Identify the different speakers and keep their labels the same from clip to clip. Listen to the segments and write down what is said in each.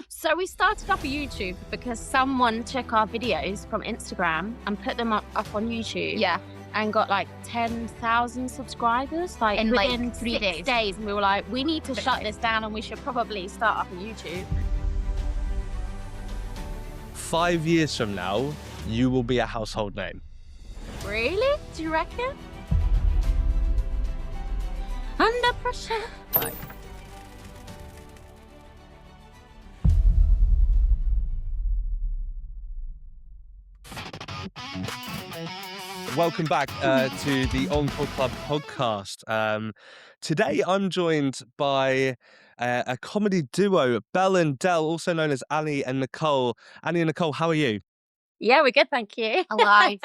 Speaker 1: So we started up a YouTube because someone took our videos from Instagram and put them up on YouTube.
Speaker 2: Yeah.
Speaker 1: And got like 10,000 subscribers
Speaker 2: In, like,
Speaker 1: within
Speaker 2: 3
Speaker 1: 6 days. And we were like, we need to shut this down and we should probably start up a YouTube.
Speaker 3: 5 years from now, you will be a household name.
Speaker 1: Really? Do you reckon? Under pressure.
Speaker 3: Welcome back to the Encore Club podcast. Today I'm joined by a comedy duo, Bell and Dell, also known as Ali and Nicole. Ali and Nicole, how are you?
Speaker 1: Yeah, we're good, thank you.
Speaker 2: Alive.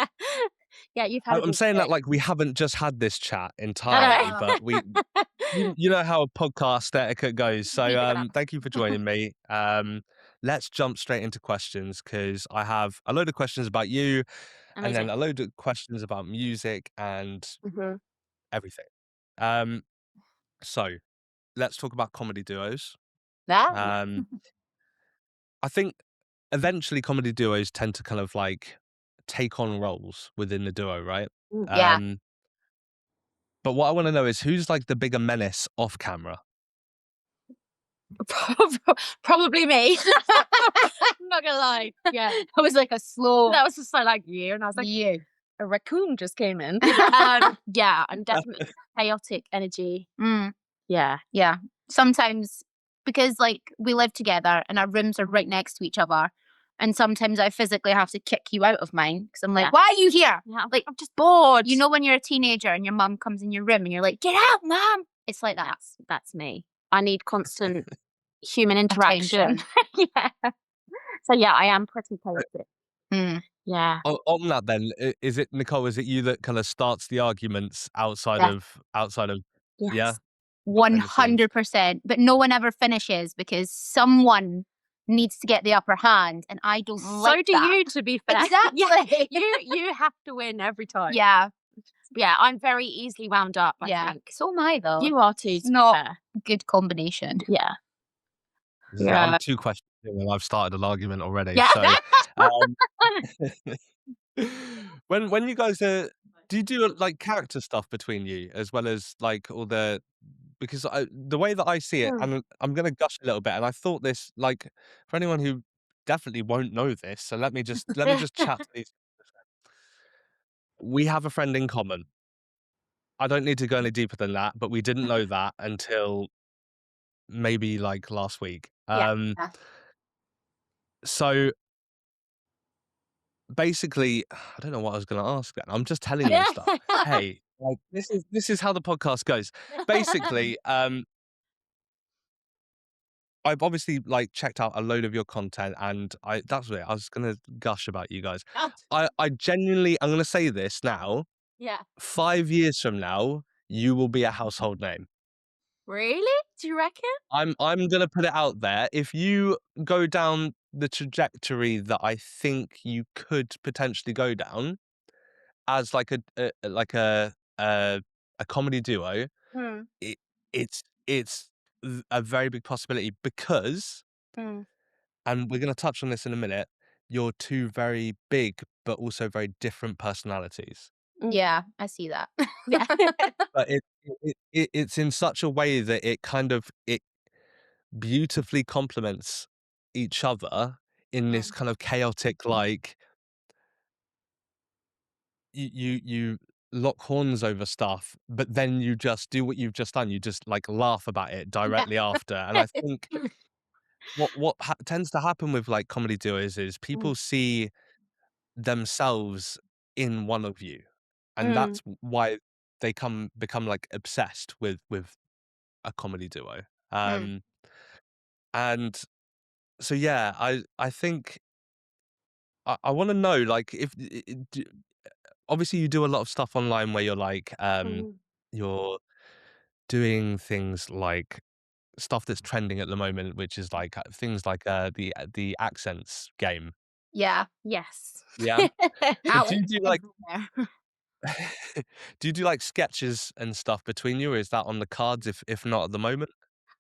Speaker 1: Yeah, you've had a
Speaker 3: I'm
Speaker 1: good
Speaker 3: saying
Speaker 1: day.
Speaker 3: that like we haven't just had this chat entirely, but you know how a podcast etiquette goes. So thank you for joining me. Let's jump straight into questions because I have a load of questions about you. And then
Speaker 1: Amazing.
Speaker 3: a load of questions about music and
Speaker 1: Mhm.
Speaker 3: everything. So let's talk about comedy duos.
Speaker 2: That?
Speaker 3: Um, I think eventually comedy duos tend to kind of like take on roles within the duo, right?
Speaker 2: Yeah.
Speaker 3: But what I want to know is who's like the bigger menace off camera?
Speaker 1: Probably me. I'm not gonna lie. Yeah.
Speaker 2: It was like a slow
Speaker 1: That was just like you. And I was like,
Speaker 2: you.
Speaker 1: a raccoon just came in. Yeah, I'm definitely chaotic energy.
Speaker 2: Mm,
Speaker 1: Yeah.
Speaker 2: yeah. Sometimes because like we live together and our rooms are right next to each other. And sometimes I physically have to kick you out of mine because I'm like,
Speaker 1: Yeah.
Speaker 2: why are you here?
Speaker 1: Yeah,
Speaker 2: Like,
Speaker 1: I'm just bored.
Speaker 2: you know, when you're a teenager and your mum comes in your room and you're like, get out, mum. It's like that.
Speaker 1: That's me. I need constant human interaction. Yeah. So yeah, I am pretty chaotic.
Speaker 2: Mm,
Speaker 1: Yeah.
Speaker 3: On that then, is it Nicole? Is it you that kind of starts the arguments outside
Speaker 2: Yeah.
Speaker 3: of?
Speaker 1: Yes.
Speaker 3: Yeah.
Speaker 2: 100%. But no one ever finishes because someone needs to get the upper hand, and I don't
Speaker 1: So
Speaker 2: like
Speaker 1: do
Speaker 2: that.
Speaker 1: you, to be fair.
Speaker 2: Exactly.
Speaker 1: Yeah, you have to win every time.
Speaker 2: Yeah.
Speaker 1: Yeah, I'm very easily wound up, I think.
Speaker 2: So am I though.
Speaker 1: You are too, to be
Speaker 2: Not
Speaker 1: fair.
Speaker 2: good combination.
Speaker 1: Yeah.
Speaker 3: I'm 2 questions in and I've started an argument already.
Speaker 1: Yeah.
Speaker 3: So when you guys do you do like character stuff between you as well as like all the because the way that I see it, and I'm gonna gush a little bit, and I thought this like for anyone who definitely won't know this, so let me just chat to these. We have a friend in common. I don't need to go any deeper than that, but we didn't know that until maybe like last week.
Speaker 1: Yeah.
Speaker 3: So basically, I don't know what I was going to ask then. I'm just telling them stuff. Hey, like this is how the podcast goes. Basically, I've obviously like checked out a load of your content, and that's it. I was going to gush about you guys. I genuinely, I'm going to say this now.
Speaker 1: Yeah.
Speaker 3: 5 years from now, you will be a household name.
Speaker 1: Really? Do you reckon?
Speaker 3: I'm gonna put it out there. If you go down the trajectory that I think you could potentially go down as like a comedy duo, it, it's a very big possibility because, and we're gonna touch on this in a minute. You're two very big but also very different personalities.
Speaker 2: Yeah, I see that.
Speaker 1: Yeah.
Speaker 3: But it's in such a way that it beautifully complements each other in this kind of chaotic, like you lock horns over stuff, but then you just do what you've just done. You just like laugh about it directly after. And I think what tends to happen with like comedy duos is people see themselves in one of you, and that's why they become like obsessed with a comedy duo. And so yeah, I think I want to know like if obviously you do a lot of stuff online where you're like you're doing things like stuff that's trending at the moment, which is like things like the accents game.
Speaker 2: Yeah.
Speaker 1: Yes.
Speaker 3: Yeah. But do you do like
Speaker 2: Everywhere.
Speaker 3: do you do like sketches and stuff between you, or is that on the cards if not at the moment?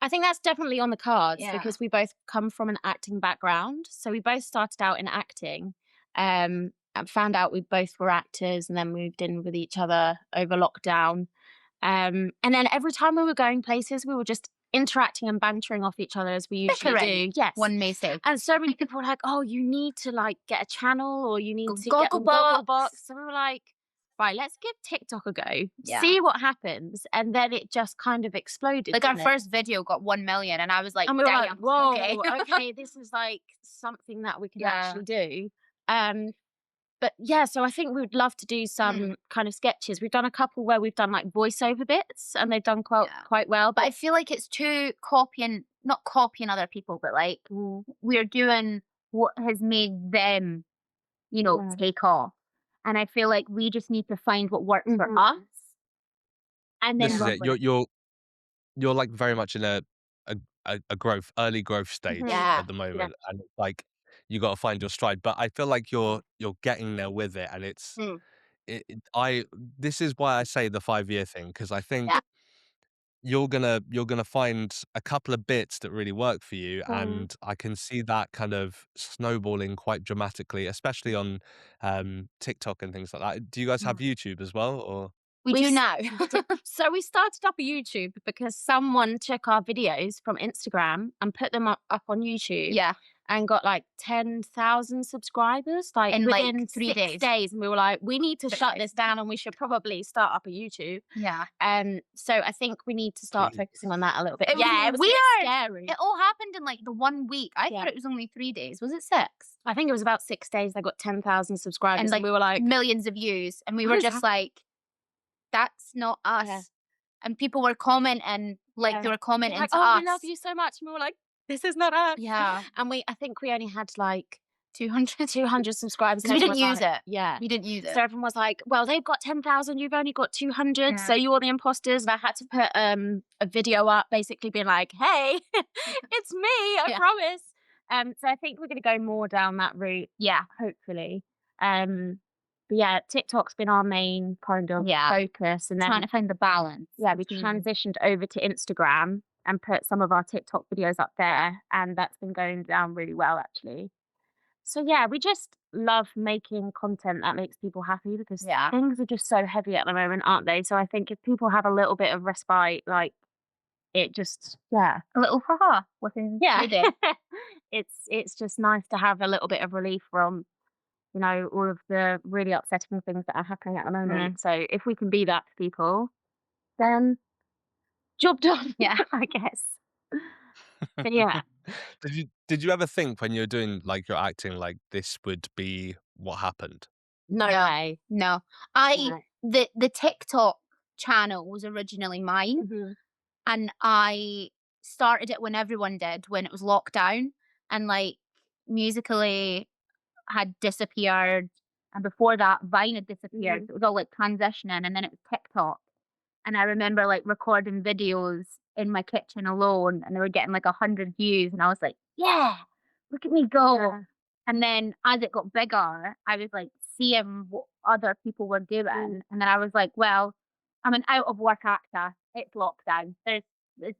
Speaker 1: I think that's definitely on the cards
Speaker 2: Yeah.
Speaker 1: because we both come from an acting background. So we both started out in acting, and found out we both were actors, and then moved in with each other over lockdown. And then every time we were going places, we were just interacting and bantering off each other as we usually
Speaker 2: Bickering,
Speaker 1: do. Yes.
Speaker 2: one may say.
Speaker 1: And so many people were like, "Oh, you need to like get a channel, or you need to get a
Speaker 2: Gogglebox.
Speaker 1: Gogglebox." So we were like, "Right, let's give TikTok a go,
Speaker 2: Yeah.
Speaker 1: see what happens." And then it just kind of exploded.
Speaker 2: Like our
Speaker 1: didn't it?
Speaker 2: first video got 1 million, and I was like,
Speaker 1: And we were
Speaker 2: damn,
Speaker 1: like, "Whoa,
Speaker 2: okay.
Speaker 1: okay, this is like something that we can
Speaker 2: Yeah.
Speaker 1: actually do." But yeah, so I think we would love to do some kind of sketches. We've done a couple where we've done like voiceover bits, and they've done quite well.
Speaker 2: But I feel like it's too not copying other people, but like we're doing what has made them, take off. And I feel like we just need to find what works for us, and then
Speaker 3: This is
Speaker 2: run
Speaker 3: it.
Speaker 2: with
Speaker 3: You're like very much in a early growth stage
Speaker 2: Yeah.
Speaker 3: at the moment, and it's like you got to find your stride. But I feel like you're getting there with it, and it's this is why I say the 5-year thing, because I think you're gonna find a couple of bits that really work for you, and I can see that kind of snowballing quite dramatically, especially on TikTok and things like that. Do you guys have YouTube as well, or?
Speaker 2: We do
Speaker 1: s-
Speaker 2: now.
Speaker 1: So we started up a YouTube because someone took our videos from Instagram and put them up on YouTube.
Speaker 2: Yeah.
Speaker 1: And got like 10,000 subscribers like
Speaker 2: In, like,
Speaker 1: within
Speaker 2: 3
Speaker 1: 6
Speaker 2: days.
Speaker 1: days. And we were like, we need to shut
Speaker 2: days.
Speaker 1: this down, and we should probably start up a YouTube.
Speaker 2: Yeah.
Speaker 1: So I think we need to start
Speaker 3: Jeez.
Speaker 1: focusing on that a little bit.
Speaker 2: It was
Speaker 1: Yeah, it was a
Speaker 2: weird.
Speaker 1: bit scary.
Speaker 2: It all happened in like the 1 week. I
Speaker 1: Yeah.
Speaker 2: thought it was only 3 days. Was it 6?
Speaker 1: I think it was about 6 days. They got 10,000 subscribers,
Speaker 2: And like
Speaker 1: we were like,
Speaker 2: millions of views. And we
Speaker 1: what
Speaker 2: were
Speaker 1: is
Speaker 2: just like, that's not us.
Speaker 1: Yeah.
Speaker 2: And people were commenting, like
Speaker 1: Yeah.
Speaker 2: they were commenting
Speaker 1: like,
Speaker 2: to
Speaker 1: "Oh,
Speaker 2: us.
Speaker 1: we love you so much," and we were like, "This is not us."
Speaker 2: Yeah.
Speaker 1: And I think we only had like
Speaker 2: 200.
Speaker 1: 200 subscribers.
Speaker 2: Because
Speaker 1: and
Speaker 2: we
Speaker 1: everyone
Speaker 2: didn't
Speaker 1: was
Speaker 2: use
Speaker 1: like-
Speaker 2: it.
Speaker 1: Yeah.
Speaker 2: We didn't use it.
Speaker 1: So everyone was like, "Well, they've got 10,000, you've only got 200, so you're the imposters." And I had to put a video up basically being like, "Hey, it's me, I promise." So I think we're going to go more down that route,
Speaker 2: Yeah.
Speaker 1: hopefully. But yeah, TikTok's been our main kind of focus. And then
Speaker 2: Trying to find the balance.
Speaker 1: yeah, we transitioned over to Instagram and put some of our TikTok videos up there, and that's been going down really well, actually. So yeah, we just love making content that makes people happy because things are just so heavy at the moment, aren't they? So I think if people have a little bit of respite, like it just
Speaker 2: a little haha within the day.
Speaker 1: it's just nice to have a little bit of relief from all of the really upsetting things that are happening at the moment. So if we can be that for people, then job done.
Speaker 2: Yeah.
Speaker 1: I guess. But yeah.
Speaker 3: Did you ever think when you were doing like your acting, like this would be what happened?
Speaker 1: No way.
Speaker 2: No. The TikTok channel was originally mine, and I started it when everyone did, when it was lockdown, and like Musically had disappeared, and before that Vine had disappeared. So it was all like transitioning, and then it was TikTok. And I remember like recording videos in my kitchen alone, and they were getting like 100 views, and I was like, yeah, look at me go.
Speaker 1: Yeah.
Speaker 2: And then as it got bigger, I was like seeing what other people were doing, and then I was like, well, I'm an out of work actor. It's lockdown. It's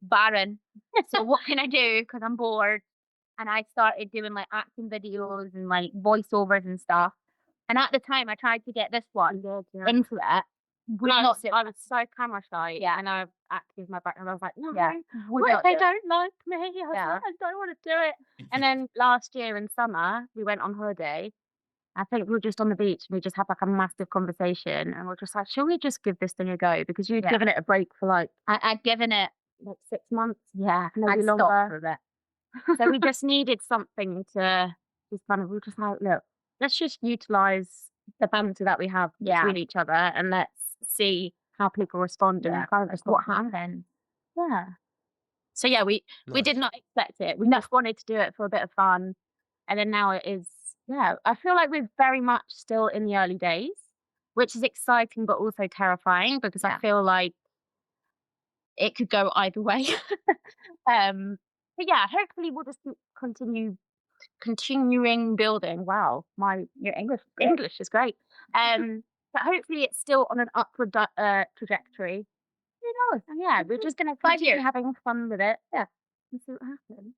Speaker 2: barren. So what can I do? Because I'm bored. And I started doing like acting videos and like voiceovers and stuff. And at the time, I tried to get this one into it.
Speaker 1: I was so camera shy.
Speaker 2: Yeah.
Speaker 1: And I acted with my background. I was like, no,
Speaker 2: Yeah.
Speaker 1: what if they don't like me? I was like, I don't want to do it. And then last year in summer, we went on holiday. I think we were just on the beach, and we just had like a massive conversation, and we're just like, shall we just give this thing a go? Because you'd given it a break for like,
Speaker 2: I'd given it
Speaker 1: like 6 months. Yeah,
Speaker 2: I'd
Speaker 1: maybe
Speaker 2: stopped
Speaker 1: longer.
Speaker 2: for a bit.
Speaker 1: So we just needed something to just kind of, we were just like, look, let's just utilize the banter that we have between each other, and let's see how people respond and kind of what happens. Yeah. So yeah, we did not expect it. We just wanted to do it for a bit of fun. And then now it is, I feel like we're very much still in the early days, which is exciting but also terrifying because I feel like it could go either way. But yeah, hopefully we'll just continuing building. Wow, your English is great. But hopefully it's still on an upward trajectory.
Speaker 2: knows?
Speaker 1: Yeah, we're just gonna
Speaker 2: 5
Speaker 1: continue
Speaker 2: years.
Speaker 1: having fun with it.
Speaker 2: Yeah.
Speaker 1: And see what happens.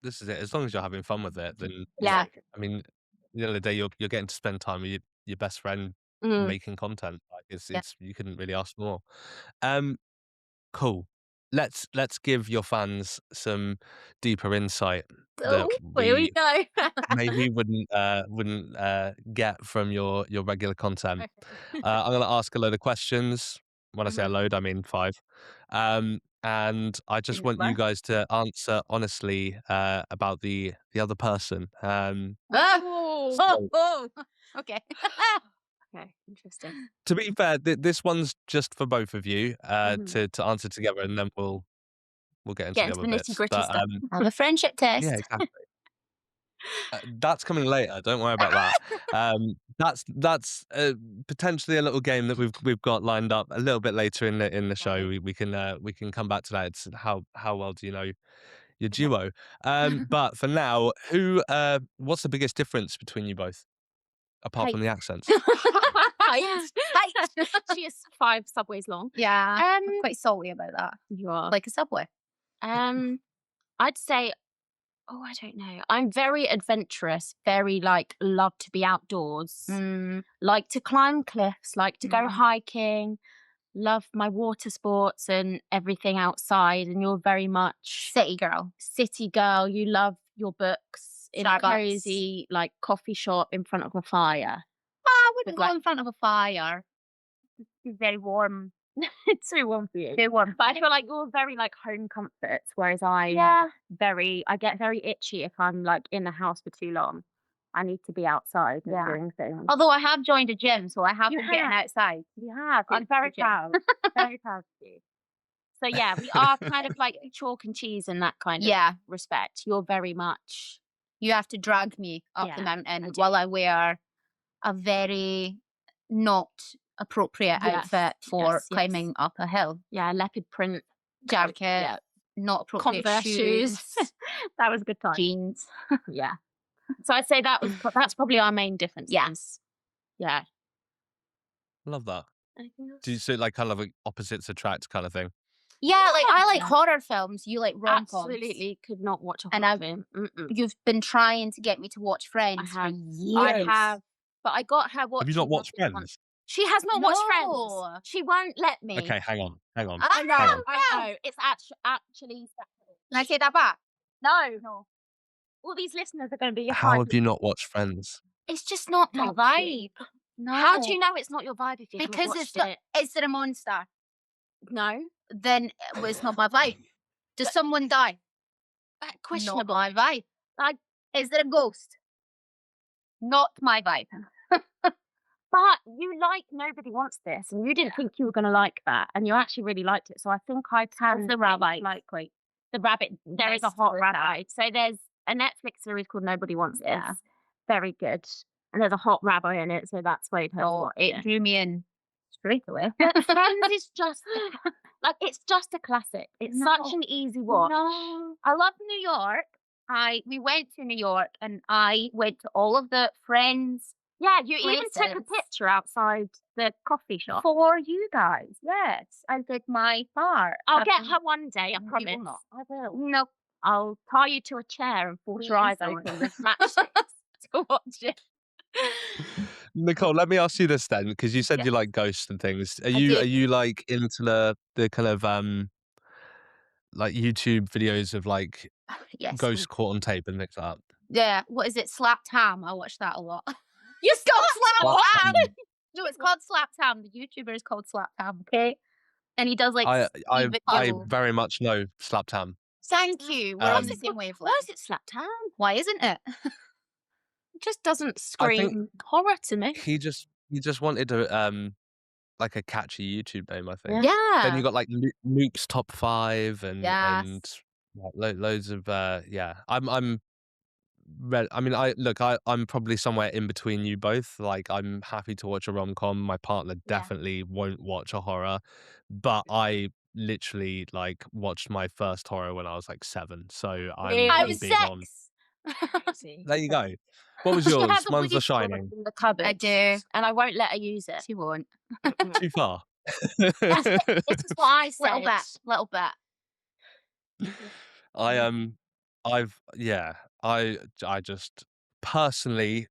Speaker 3: This is it. As long as you're having fun with it, then
Speaker 2: Yeah.
Speaker 3: I mean, at the end of the day, you're getting to spend time with your best friend
Speaker 1: Mm.
Speaker 3: making content. Like
Speaker 2: Yeah.
Speaker 3: it's you couldn't really ask for more. Cool. Let's give your fans some deeper insight that
Speaker 2: Oh, here we go.
Speaker 3: maybe wouldn't get from your regular content. I'm gonna ask a load of questions. When I say a load, I mean 5. And I just want you guys to answer honestly about the other person.
Speaker 2: Oh. Okay.
Speaker 1: Okay, interesting.
Speaker 3: To be fair, this one's just for both of you
Speaker 1: Mhm.
Speaker 3: to answer together, and then we'll get into
Speaker 2: Get
Speaker 3: the
Speaker 2: into
Speaker 3: other
Speaker 2: the
Speaker 3: bits.
Speaker 2: nitty-gritty
Speaker 3: But
Speaker 2: stuff. Have a friendship test.
Speaker 3: yeah, exactly. That's coming later. Don't worry about that. That's potentially a little game that we've got lined up a little bit later in the show.
Speaker 1: Right.
Speaker 3: We can come back to that. It's how well do you know your duo? But for now, what's the biggest difference between you both, apart from the accents?
Speaker 2: Height.
Speaker 1: She is 5 subways long.
Speaker 2: Yeah. I'm quite salty about that.
Speaker 1: You are.
Speaker 2: Like a subway.
Speaker 1: I'd say, I don't know. I'm very adventurous, very love to be outdoors, like to climb cliffs, like to go hiking, love my water sports and everything outside. And you're very much
Speaker 2: City girl.
Speaker 1: city girl. You love your books in a
Speaker 2: Starbucks.
Speaker 1: cozy coffee shop in front of a fire.
Speaker 2: I wouldn't
Speaker 1: With,
Speaker 2: go in front of a fire.
Speaker 1: It's very warm. It's too warm for you.
Speaker 2: Too warm.
Speaker 1: But I feel like you're very home comforts, whereas I get very itchy if I'm in the house for too long. I need to be outside and doing things.
Speaker 2: Although I have joined a gym, so I have
Speaker 1: You
Speaker 2: been getting
Speaker 1: have.
Speaker 2: outside.
Speaker 1: You have. I'm very proud. Very proud of you. So yeah, we are kind of like chalk and cheese in that kind of respect. You're very much.
Speaker 2: You have to drag me up the mountain while I wear a very not appropriate outfit for climbing up a hill.
Speaker 1: Yeah, leopard print
Speaker 2: jacket, not appropriate
Speaker 1: Converse shoes. That was a good time.
Speaker 2: Jeans.
Speaker 1: Yeah. So I'd say that's probably our main difference.
Speaker 2: Yes.
Speaker 1: Yeah.
Speaker 3: Love that.
Speaker 1: Anything else?
Speaker 3: Do you see kind of opposites attract kind of thing?
Speaker 2: Yeah, I like horror films. You like rom-coms.
Speaker 1: Absolutely could not watch a
Speaker 2: And
Speaker 1: horror film.
Speaker 2: You've been trying to get me to watch Friends for years.
Speaker 1: I have. But I got her watching.
Speaker 3: Have you not watched Friends?
Speaker 1: She has not watched Friends. She won't let me.
Speaker 3: Okay, hang on.
Speaker 1: I
Speaker 3: Hang
Speaker 1: know.
Speaker 3: on.
Speaker 1: I know. It's actually.
Speaker 2: Can I say that back?
Speaker 1: No. All these listeners are going to be.
Speaker 3: How have you not watched Friends?
Speaker 2: It's just not my vibe. No.
Speaker 1: How do you know it's not your vibe if you haven't
Speaker 2: Because
Speaker 1: watched it?
Speaker 2: Is there a monster?
Speaker 1: No.
Speaker 2: Then it's not my vibe. Does someone die?
Speaker 1: Questionable.
Speaker 2: Not my vibe. Is there a ghost? Not my vibe.
Speaker 1: But you Nobody Wants This, and you didn't think you were going to like that, and you actually really liked it. So I think I can
Speaker 2: the rabbit.
Speaker 1: The rabbit. There is a hot rabbit. So there's a Netflix series called Nobody Wants This. Very good. And there's a hot rabbi in it, so that's why
Speaker 2: it drew me in straight away.
Speaker 1: But Friends is just it's just a classic. It's such an easy watch.
Speaker 2: No. I love New York. We went to New York and I went to all of the Friends.
Speaker 1: Yeah, you even took a picture outside the coffee shop.
Speaker 2: For you guys, yes. I did my part.
Speaker 1: I'll get her one day, I
Speaker 2: You
Speaker 1: promise.
Speaker 2: will not.
Speaker 1: I will.
Speaker 2: No.
Speaker 1: I'll tie you to a chair and force your eyes open with matchsticks to watch it.
Speaker 3: Nicole, let me ask you this then, because you said you like ghosts and things. Are you into the kind of YouTube videos of
Speaker 2: Yes.
Speaker 3: ghosts caught on tape and things like that?
Speaker 2: Yeah. What is it? Slapped Ham. I watch that a lot. You got Slapped Ham. No, it's called Slapped Ham. The YouTuber is called Slapped Ham. Okay. And he does
Speaker 3: I very much know Slapped Ham.
Speaker 2: Thank you. We're on the same wavelength.
Speaker 1: Why is it Slapped Ham?
Speaker 2: Why isn't it?
Speaker 1: It just doesn't scream horror to me.
Speaker 3: He just wanted a a catchy YouTube name, I think.
Speaker 2: Yeah.
Speaker 3: Then you got Luke's top 5 and loads of I'm probably somewhere in between you both. I'm happy to watch a rom-com. My partner definitely won't watch a horror, but I literally watched my first horror when I was 7. So
Speaker 2: I was
Speaker 3: big
Speaker 2: 6.
Speaker 3: on. There you go. What was yours? Mine's The Shining.
Speaker 1: In the cupboard.
Speaker 2: I do.
Speaker 1: And I won't let her use it.
Speaker 2: She won't.
Speaker 3: Too far.
Speaker 1: This is what I
Speaker 2: Little
Speaker 1: said.
Speaker 2: bit, little bit.
Speaker 3: I I've yeah, I just personally,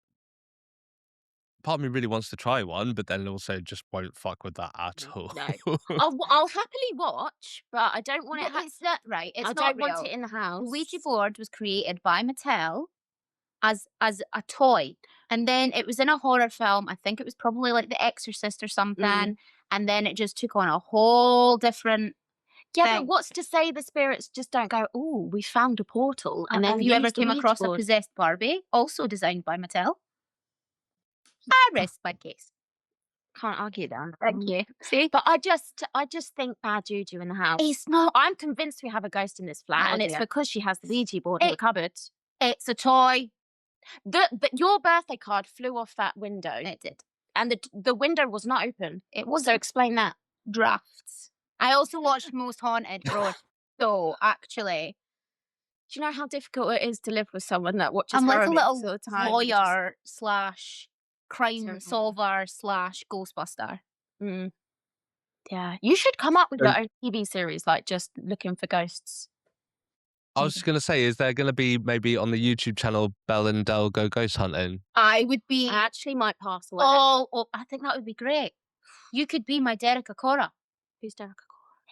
Speaker 3: part of me really wants to try one, but then also just won't fuck with that at all.
Speaker 1: No. I'll happily watch, but I don't want
Speaker 2: But
Speaker 1: it.
Speaker 2: it's not right. It's
Speaker 1: I
Speaker 2: not
Speaker 1: don't want
Speaker 2: real.
Speaker 1: it in the house.
Speaker 2: The Ouija board was created by Mattel as a toy, and then it was in a horror film. I think it was probably like The Exorcist or something, and then it just took on a whole different.
Speaker 1: Yeah,
Speaker 2: thing.
Speaker 1: but what's to say the spirits just don't go, oh, we found a portal, and then
Speaker 2: Have you ever
Speaker 1: use the
Speaker 2: came
Speaker 1: Ouija
Speaker 2: across a
Speaker 1: board.
Speaker 2: possessed Barbie, also designed by Mattel? I rest my case.
Speaker 1: Can't argue that.
Speaker 2: Thank you. See,
Speaker 1: But I just think bad juju in the house.
Speaker 2: it's not.
Speaker 1: I'm convinced we have a ghost in this flat,
Speaker 2: Oh,
Speaker 1: and it's
Speaker 2: dear.
Speaker 1: because she has the Ouija board in the cupboard.
Speaker 2: It's a toy.
Speaker 1: Your birthday card flew off that window,
Speaker 2: It did.
Speaker 1: and the window was not open.
Speaker 2: It was
Speaker 1: So explain that.
Speaker 2: drafts. I also watched Most Haunted, bro. So actually,
Speaker 1: Do you know how difficult it is to live with someone that watches
Speaker 2: I'm like
Speaker 1: horror
Speaker 2: a
Speaker 1: movies
Speaker 2: little
Speaker 1: all the time?
Speaker 2: lawyer / crime
Speaker 1: Terrible.
Speaker 2: solver / ghostbuster.
Speaker 1: Yeah, you should come up with
Speaker 3: So-
Speaker 1: your own TV series, like just looking for ghosts.
Speaker 3: I was just gonna say, is there gonna be maybe on the YouTube channel Bell and Dell Go Ghost Hunting?
Speaker 2: I would be.
Speaker 1: I actually might pass away.
Speaker 2: Oh, I think that would be great. You could be my Derek Cora.
Speaker 1: Who's Derek?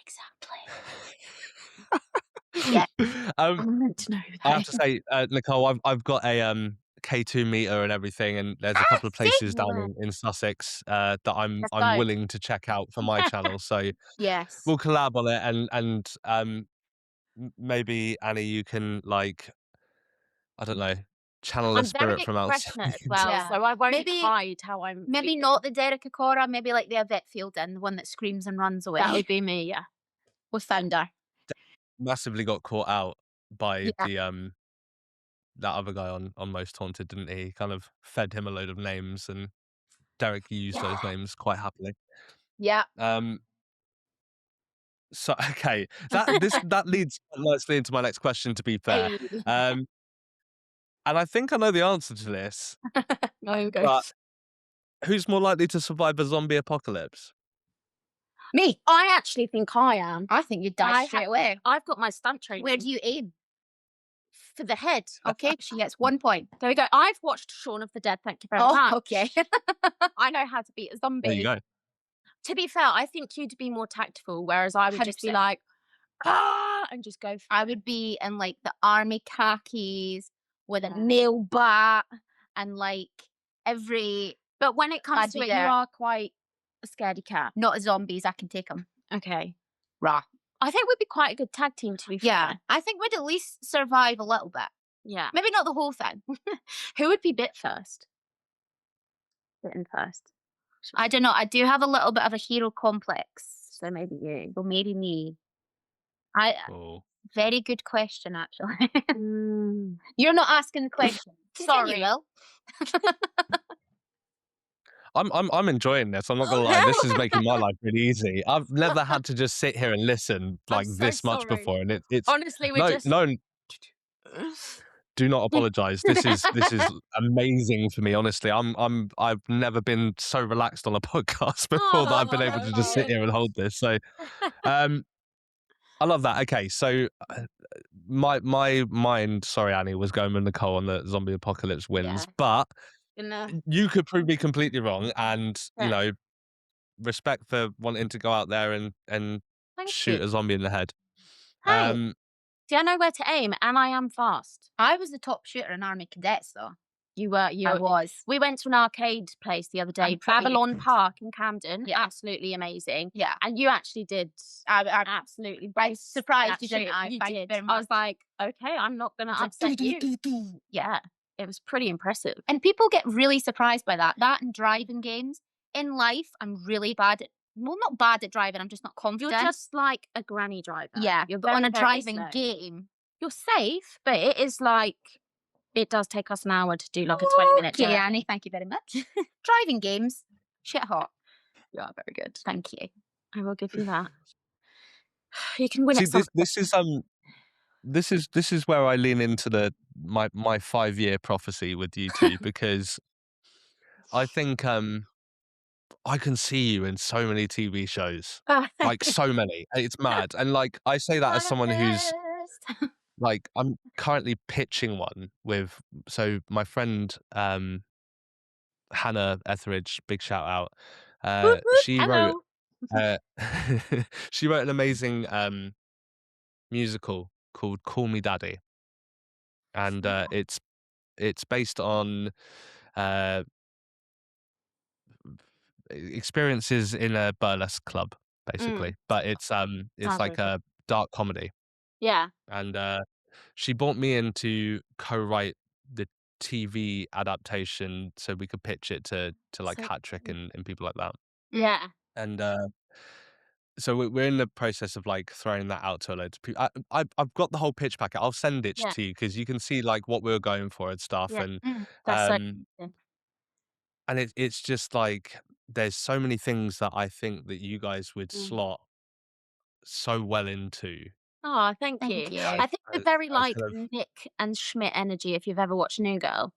Speaker 2: Exactly. Yeah.
Speaker 1: I'm meant to know who
Speaker 3: I
Speaker 1: that
Speaker 3: have to say, Nicole, I've got a K2 meter and everything, and there's a couple of places down in Sussex that I'm
Speaker 1: Let's go.
Speaker 3: willing to check out for my channel. So
Speaker 2: Yes.
Speaker 3: we'll collab on it, and maybe Annie, you can, like, I don't know, channel a
Speaker 1: I'm very
Speaker 3: spirit from outside.
Speaker 1: expressing as well,
Speaker 2: Yeah.
Speaker 1: so I won't
Speaker 2: Maybe-
Speaker 1: hide how I'm.
Speaker 2: Maybe
Speaker 1: feeling.
Speaker 2: not the Derek Cora, maybe like the Yvette Fielding, the one that screams and runs away.
Speaker 1: That would be me. Yeah.
Speaker 2: We found her.
Speaker 3: Massively got caught out by
Speaker 2: Yeah.
Speaker 3: that other guy on Most Haunted, didn't he? Kind of fed him a load of names, and Derek used those names quite happily.
Speaker 2: Yeah.
Speaker 3: So okay, that leads nicely into my next question, to be fair. And I think I know the answer to this,
Speaker 2: No, go.
Speaker 3: but who's more likely to survive a zombie apocalypse?
Speaker 2: Me.
Speaker 1: I actually think I am.
Speaker 2: I think you'd
Speaker 1: I
Speaker 2: die
Speaker 1: ha-
Speaker 2: straight away.
Speaker 1: I've got my stunt training.
Speaker 2: Where do you aim?
Speaker 1: For the head.
Speaker 2: Okay, she gets 1 point.
Speaker 1: There we go. I've watched Shaun of the Dead. Thank you very much.
Speaker 2: Okay.
Speaker 1: I know how to beat a zombie.
Speaker 3: There you go.
Speaker 1: To be fair, I think you'd be more tactful, whereas I would just be
Speaker 2: 100%.
Speaker 1: like, and just go.
Speaker 2: I would be in like the army khakis with a nail bat and like every.
Speaker 1: But when it comes
Speaker 2: I'd
Speaker 1: to
Speaker 2: be
Speaker 1: it,
Speaker 2: there.
Speaker 1: you are quite a scaredy cat.
Speaker 2: Not zombies, I can take them.
Speaker 1: Okay.
Speaker 2: Rah.
Speaker 1: I think we'd be quite a good tag team, to be fair.
Speaker 2: Yeah, I think we'd at least survive a little bit.
Speaker 1: Yeah.
Speaker 2: Maybe not the whole thing.
Speaker 1: Who would be bit first? Bitten first.
Speaker 2: I don't know. I do have a little bit of a hero complex.
Speaker 1: So maybe you.
Speaker 2: So maybe me.
Speaker 3: Oh.
Speaker 2: Very good question, actually.
Speaker 1: Mm.
Speaker 2: You're not asking the question.
Speaker 1: Sorry.
Speaker 2: Continue, Will.
Speaker 3: I'm enjoying this. I'm not gonna lie. This is making my life really easy. I've never had to just sit here and listen like
Speaker 1: so
Speaker 3: this much
Speaker 1: sorry.
Speaker 3: before, and it's
Speaker 1: Honestly, we're
Speaker 3: no,
Speaker 1: just.
Speaker 3: no. Do not apologize. This is amazing for me. Honestly, I've never been so relaxed on a podcast before that I've been able to just sit here and hold this. So, I love that. Okay, so my mind, sorry Annie, was going with Nicole on the zombie apocalypse wins,
Speaker 1: Yeah.
Speaker 3: but
Speaker 1: Gonna...
Speaker 3: you could prove me completely wrong, and
Speaker 1: Yeah.
Speaker 3: you know, respect for wanting to go out there and
Speaker 1: Thank
Speaker 3: shoot
Speaker 1: you.
Speaker 3: a zombie in the head.
Speaker 1: Hey. See, I know where to aim, and I am fast.
Speaker 2: I was the top shooter in Army Cadets, though.
Speaker 1: You were.
Speaker 2: I was.
Speaker 1: We went to an arcade place the other day,
Speaker 2: I'm pretty-
Speaker 1: Babylon Park in Camden.
Speaker 2: Yeah.
Speaker 1: Absolutely amazing.
Speaker 2: Yeah.
Speaker 1: And you actually did
Speaker 2: I
Speaker 1: absolutely.
Speaker 2: I surprised
Speaker 1: that
Speaker 2: you, didn't
Speaker 1: shit.
Speaker 2: I?
Speaker 1: You
Speaker 2: Thank you
Speaker 1: did.
Speaker 2: very
Speaker 1: I was
Speaker 2: much.
Speaker 1: like, okay, I'm not gonna upset you. Yeah, it was pretty impressive.
Speaker 2: And people get really surprised by that. That and driving games. In life, I'm really bad at. Well, not bad at driving. I'm just not confident.
Speaker 1: You're just like a granny driver.
Speaker 2: yeah.
Speaker 1: You're
Speaker 2: But on
Speaker 1: very,
Speaker 2: a
Speaker 1: very
Speaker 2: driving
Speaker 1: slow.
Speaker 2: game.
Speaker 1: You're safe, but it is like it does take us an hour to do like a 20-minute
Speaker 2: Okay,
Speaker 1: journey.
Speaker 2: Annie. Thank you very much. Driving games. Shit hot.
Speaker 1: You are very good.
Speaker 2: Thank you.
Speaker 1: I will give you that. You can win
Speaker 3: See,
Speaker 1: at some
Speaker 3: this is where I lean into my 5-year prophecy with you two, because I think I can see you in so many TV shows, like so many. It's mad. And like I say that as someone who's
Speaker 2: Honest.
Speaker 3: like I'm currently pitching one with my friend Hannah Etheridge, big shout out.
Speaker 2: Whoop, whoop.
Speaker 3: She wrote
Speaker 1: Hello.
Speaker 3: she wrote an amazing musical called Call Me Daddy. And it's based on uh experiences in a burlesque club, basically. But it's
Speaker 1: Sounds
Speaker 3: like
Speaker 1: really
Speaker 3: a dark comedy.
Speaker 1: Yeah.
Speaker 3: And she brought me in to co-write the TV adaptation so we could pitch it to like
Speaker 1: So
Speaker 3: Hat Trick and people like that.
Speaker 1: Yeah.
Speaker 3: And so we're in the process of like throwing that out to a load of people. I've got the whole pitch packet. I'll send it
Speaker 1: Yeah.
Speaker 3: to you because you can see like what we're going for and stuff.
Speaker 1: Yeah.
Speaker 3: And
Speaker 1: That's so
Speaker 3: um
Speaker 1: interesting.
Speaker 3: and it's just like there's so many things that I think that you guys would slot so well into.
Speaker 1: Oh, thank
Speaker 2: Thank
Speaker 1: you.
Speaker 2: you.
Speaker 1: I think we're very
Speaker 3: As
Speaker 1: like
Speaker 3: kind of
Speaker 1: Nick and Schmidt energy if you've ever watched New Girl.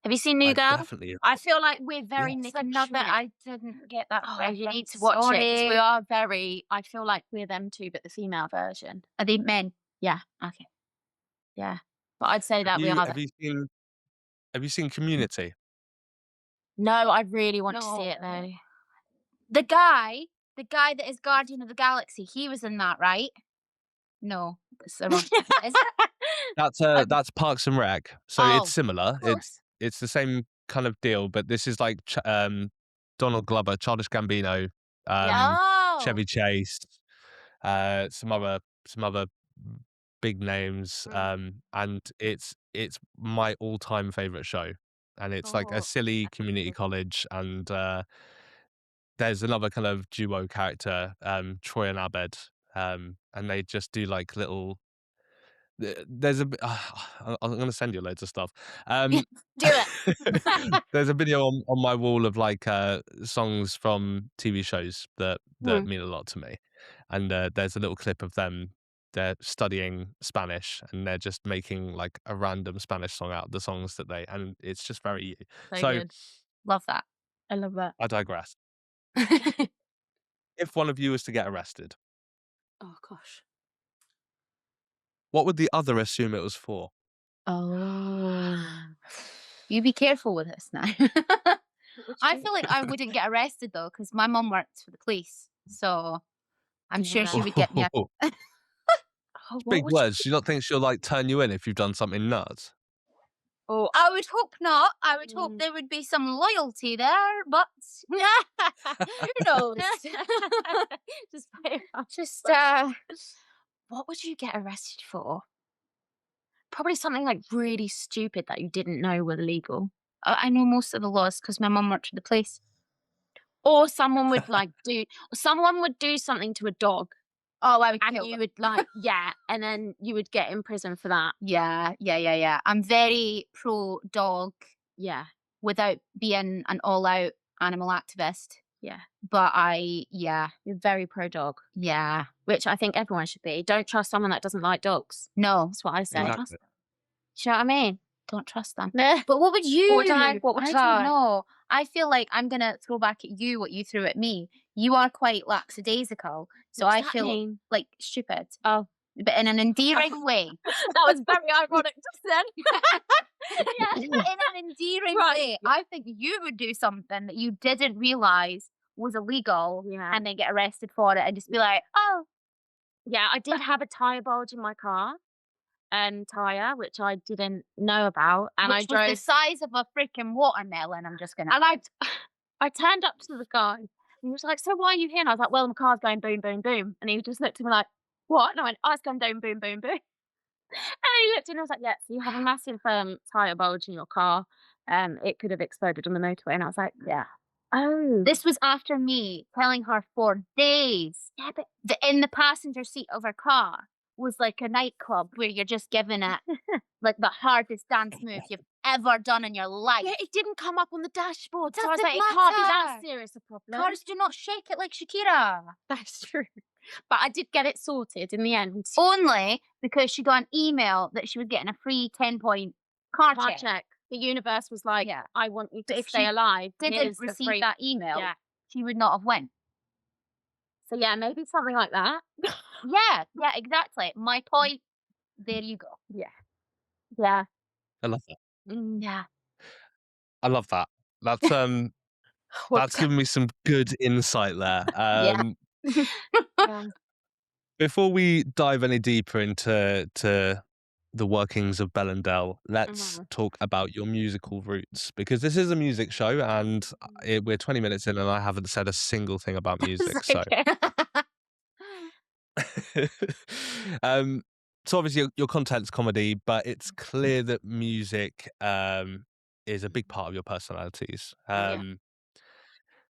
Speaker 1: Have you seen New
Speaker 3: I
Speaker 1: Girl?
Speaker 3: definitely
Speaker 1: I feel like we're very
Speaker 3: yes.
Speaker 1: Nick
Speaker 2: It's
Speaker 1: and
Speaker 2: another.
Speaker 1: Schmidt.
Speaker 2: I didn't get that.
Speaker 1: Oh, you need to
Speaker 2: reference.
Speaker 1: watch it 'cause we
Speaker 2: Sorry.
Speaker 1: are very. I feel like we're them too, but the female version.
Speaker 2: Are they men?
Speaker 1: Yeah,
Speaker 2: Okay.
Speaker 1: yeah. But I'd say that we are.
Speaker 3: Have you seen Community?
Speaker 1: No, I really want to see it
Speaker 2: No.
Speaker 1: though.
Speaker 2: The guy that is Guardian of the Galaxy, he was in that, right? No, that's the wrong. Is it?
Speaker 3: That's Parks and Rec. So
Speaker 1: Oh,
Speaker 3: it's similar.
Speaker 1: close.
Speaker 3: It's the same kind of deal, but this is like Donald Glover, Childish Gambino,
Speaker 1: Yeah.
Speaker 2: Oh.
Speaker 3: Chevy Chase, some other big names, and it's my all-time favorite show, and it's like a
Speaker 1: Oh,
Speaker 3: silly community college, and there's another kind of duo character, Troy and Abed, and they just do like little. There's a. I'm gonna send you loads of stuff.
Speaker 1: do it.
Speaker 3: There's a video on my wall of like songs from TV shows that mean a lot to me, and there's a little clip of them. They're studying Spanish and they're just making like a random Spanish song out of the songs and it's just very you. So
Speaker 1: good.
Speaker 2: Love that.
Speaker 1: I love that.
Speaker 3: I digress. If one of you was to get arrested,
Speaker 1: Oh gosh.
Speaker 3: what would the other assume it was for?
Speaker 1: Oh.
Speaker 2: You be careful with this now. I feel like I wouldn't get arrested though, because my mum works for the police, so I'm sure she would get me.
Speaker 1: Oh, what
Speaker 3: Big
Speaker 1: would
Speaker 3: words. Do you not think she'll like turn you in if you've done something nuts?
Speaker 1: Oh,
Speaker 2: I would hope not. I would hope there would be some loyalty there, but who knows?
Speaker 1: just play it off.
Speaker 2: Just
Speaker 1: What would you get arrested for? Probably something like really stupid that you didn't know was illegal.
Speaker 2: I know most of the laws because my mum worked for the police.
Speaker 1: Or someone would do something to a dog.
Speaker 2: Oh, I would
Speaker 1: And
Speaker 2: kill
Speaker 1: you
Speaker 2: them.
Speaker 1: would like, yeah, and then you would get in prison for that.
Speaker 2: Yeah. I'm very pro dog
Speaker 1: Yeah.
Speaker 2: without being an all out animal activist.
Speaker 1: Yeah.
Speaker 2: But
Speaker 1: You're very pro dog,
Speaker 2: yeah.
Speaker 1: which I think everyone should be. Don't trust someone that doesn't like dogs.
Speaker 2: No,
Speaker 1: That's what I say.
Speaker 3: Exactly.
Speaker 1: Do you know what I mean?
Speaker 2: don't trust them.
Speaker 1: Nah.
Speaker 2: But what would you
Speaker 1: What would I-
Speaker 2: do?
Speaker 1: what would
Speaker 2: I
Speaker 1: I?
Speaker 2: don't know. I feel like I'm going to throw back at you what you threw at me. You are quite lackadaisical. So
Speaker 1: What's
Speaker 2: I
Speaker 1: that
Speaker 2: feel
Speaker 1: mean?
Speaker 2: like stupid.
Speaker 1: Oh.
Speaker 2: But in an endearing way.
Speaker 1: That was very ironic just then.
Speaker 2: In an endearing
Speaker 1: Right.
Speaker 2: way. I think you would do something that you didn't realise was illegal
Speaker 1: Yeah.
Speaker 2: and then get arrested for it and just be like, oh.
Speaker 1: Yeah, I did have a tyre bulge in my car. Tyre, which I didn't know about. And
Speaker 2: Which
Speaker 1: I
Speaker 2: was
Speaker 1: drove
Speaker 2: the size of a freaking watermelon. I'm just going to.
Speaker 1: and I turned up to the guy and he was like, "So why are you here?" And I was like, "Well, my car's going boom, boom, boom." And he just looked at me like, "What?" And I went, "Oh, it's going boom, boom, boom, boom." And he looked at me and I was like, "Yeah, so you have a massive tyre bulge in your car. It could have exploded on the motorway." And I was like, "Yeah." Oh.
Speaker 2: This was after me telling her for days
Speaker 1: Yeah, but
Speaker 2: that in the passenger seat of her car was like a nightclub where you're just giving it like the hardest dance move you've ever done in your life.
Speaker 1: yeah, it didn't come up on the dashboard. So I was
Speaker 2: Doesn't
Speaker 1: like, it can't be that
Speaker 2: matter.
Speaker 1: serious a problem.
Speaker 2: Cars do not shake it like Shakira.
Speaker 1: That's true. But I did get it sorted in the end.
Speaker 2: Only because she got an email that she was getting a free 10-point car check.
Speaker 1: The universe was like,
Speaker 2: Yeah.
Speaker 1: I want you
Speaker 2: But
Speaker 1: to
Speaker 2: if
Speaker 1: stay
Speaker 2: she
Speaker 1: alive.
Speaker 2: Didn't
Speaker 1: Here's the
Speaker 2: receive
Speaker 1: free-
Speaker 2: that email.
Speaker 1: Yeah.
Speaker 2: she would not have went.
Speaker 1: So yeah, maybe something like that.
Speaker 2: Yeah, exactly. My point. There you go.
Speaker 1: Yeah. Yeah.
Speaker 3: I love that.
Speaker 2: Yeah.
Speaker 3: I love that. That's that's given me some good insight there.
Speaker 2: Yeah.
Speaker 1: Yeah.
Speaker 3: Before we dive any deeper into the workings of Bell and Dell, let's talk about your musical roots, because this is a music show and we're 20 minutes in and I haven't said a single thing about music. So, um, so obviously your content's comedy, but it's clear that music is a big part of your personalities.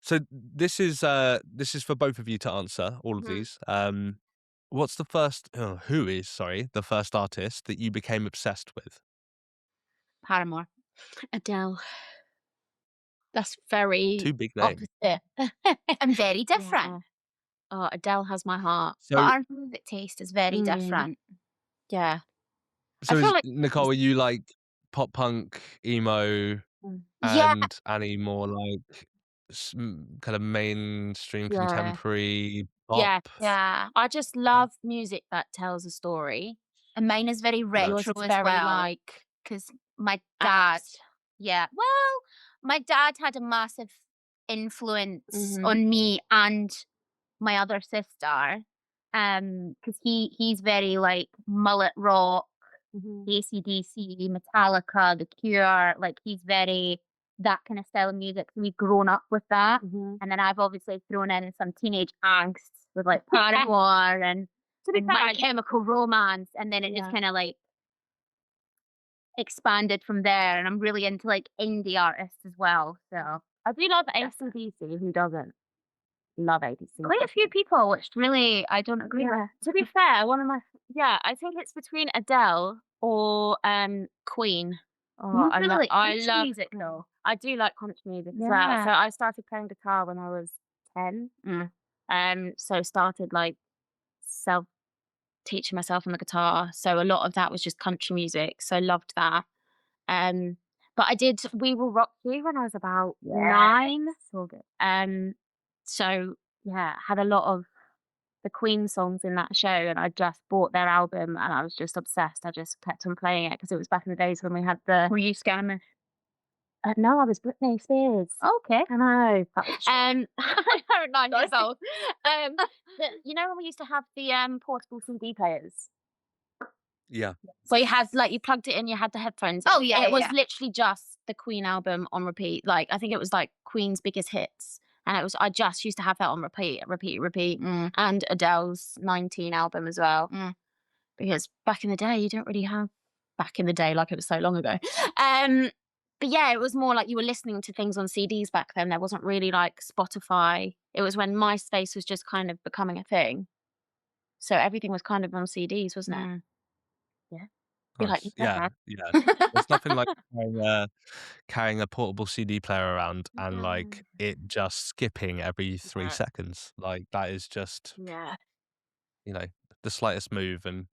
Speaker 3: So this is for both of you to answer all of these. What's the first? Who is the first artist that you became obsessed with?
Speaker 2: Paramore.
Speaker 1: Adele. That's very
Speaker 3: Two big names.
Speaker 2: opposite and very different.
Speaker 1: Yeah. Oh, Adele has my heart.
Speaker 2: But
Speaker 3: So,
Speaker 2: our music taste is very different.
Speaker 1: Yeah.
Speaker 3: so
Speaker 1: feel
Speaker 3: is,
Speaker 1: like
Speaker 3: Nicole, are you like pop punk, emo,
Speaker 2: Yeah,
Speaker 3: and Annie more like kind of mainstream
Speaker 1: Yeah.
Speaker 3: contemporary
Speaker 1: Yeah.
Speaker 3: pop?
Speaker 2: yeah.
Speaker 1: I just love music that tells a story.
Speaker 2: And mine is very
Speaker 1: Yours
Speaker 2: retro
Speaker 1: is
Speaker 2: as
Speaker 1: very
Speaker 2: well.
Speaker 1: like
Speaker 2: Because my dad,
Speaker 1: apt.
Speaker 2: yeah, well, my dad had a massive influence
Speaker 1: Mhm.
Speaker 2: on me and my other sister. Because he's very like mullet rock, AC/DC, Metallica, The Cure. Like he's very that kind of style of music. We've grown up with that. And then I've obviously thrown in some teenage angst with like Paramore and
Speaker 1: To be
Speaker 2: and
Speaker 1: fair,
Speaker 2: My Chemical Romance, and then it just
Speaker 1: Yeah.
Speaker 2: kind of like expanded from there. And I'm really into like indie artists as well. So
Speaker 1: I do love AC/DC. Who doesn't love AC/DC?
Speaker 2: quite a few people, which really I don't agree with.
Speaker 1: Yeah. To be fair, one of my I think it's between Adele or Queen. Oh,
Speaker 2: You
Speaker 1: I
Speaker 2: really
Speaker 1: love
Speaker 2: like
Speaker 1: I
Speaker 2: country
Speaker 1: love
Speaker 2: music though.
Speaker 1: I do like country music as well.
Speaker 2: Yeah.
Speaker 1: So I started playing guitar when I was 10. So started like self teaching myself on the guitar. So a lot of that was just country music. So I loved that. Um, but I did We Will Rock You when I was about 9.
Speaker 2: So good.
Speaker 1: So yeah, had a lot of the Queen songs in that show, and I just bought their album, and I was just obsessed. I just kept on playing it because it was back in the days when we had the.
Speaker 2: Were you Scammer?
Speaker 1: No, I was Britney Spears.
Speaker 2: Okay.
Speaker 1: I know.
Speaker 2: I
Speaker 1: I was 9 years old. You know when we used to have the portable CD players.
Speaker 3: Yeah.
Speaker 1: So you had you plugged it in, you had the headphones.
Speaker 2: Oh, yeah,
Speaker 1: It was
Speaker 2: yeah.
Speaker 1: literally just the Queen album on repeat. Like I think it was like Queen's biggest hits. And I just used to have that on repeat. And Adele's 19 album as well. Because back in the day, you don't really have back in the day, like it was so long ago. But yeah, it was more like you were listening to things on CDs back then. There wasn't really like Spotify. It was when MySpace was just kind of becoming a thing. So everything was kind of on CDs, wasn't it? Yeah. Feel like
Speaker 3: Nice.
Speaker 1: you said
Speaker 3: Yeah.
Speaker 1: that.
Speaker 3: Yeah. There's nothing like carrying a portable CD player around and
Speaker 1: Yeah.
Speaker 3: like it just skipping every 3
Speaker 1: Yeah.
Speaker 3: seconds. Like that is just,
Speaker 1: Yeah.
Speaker 3: the slightest move and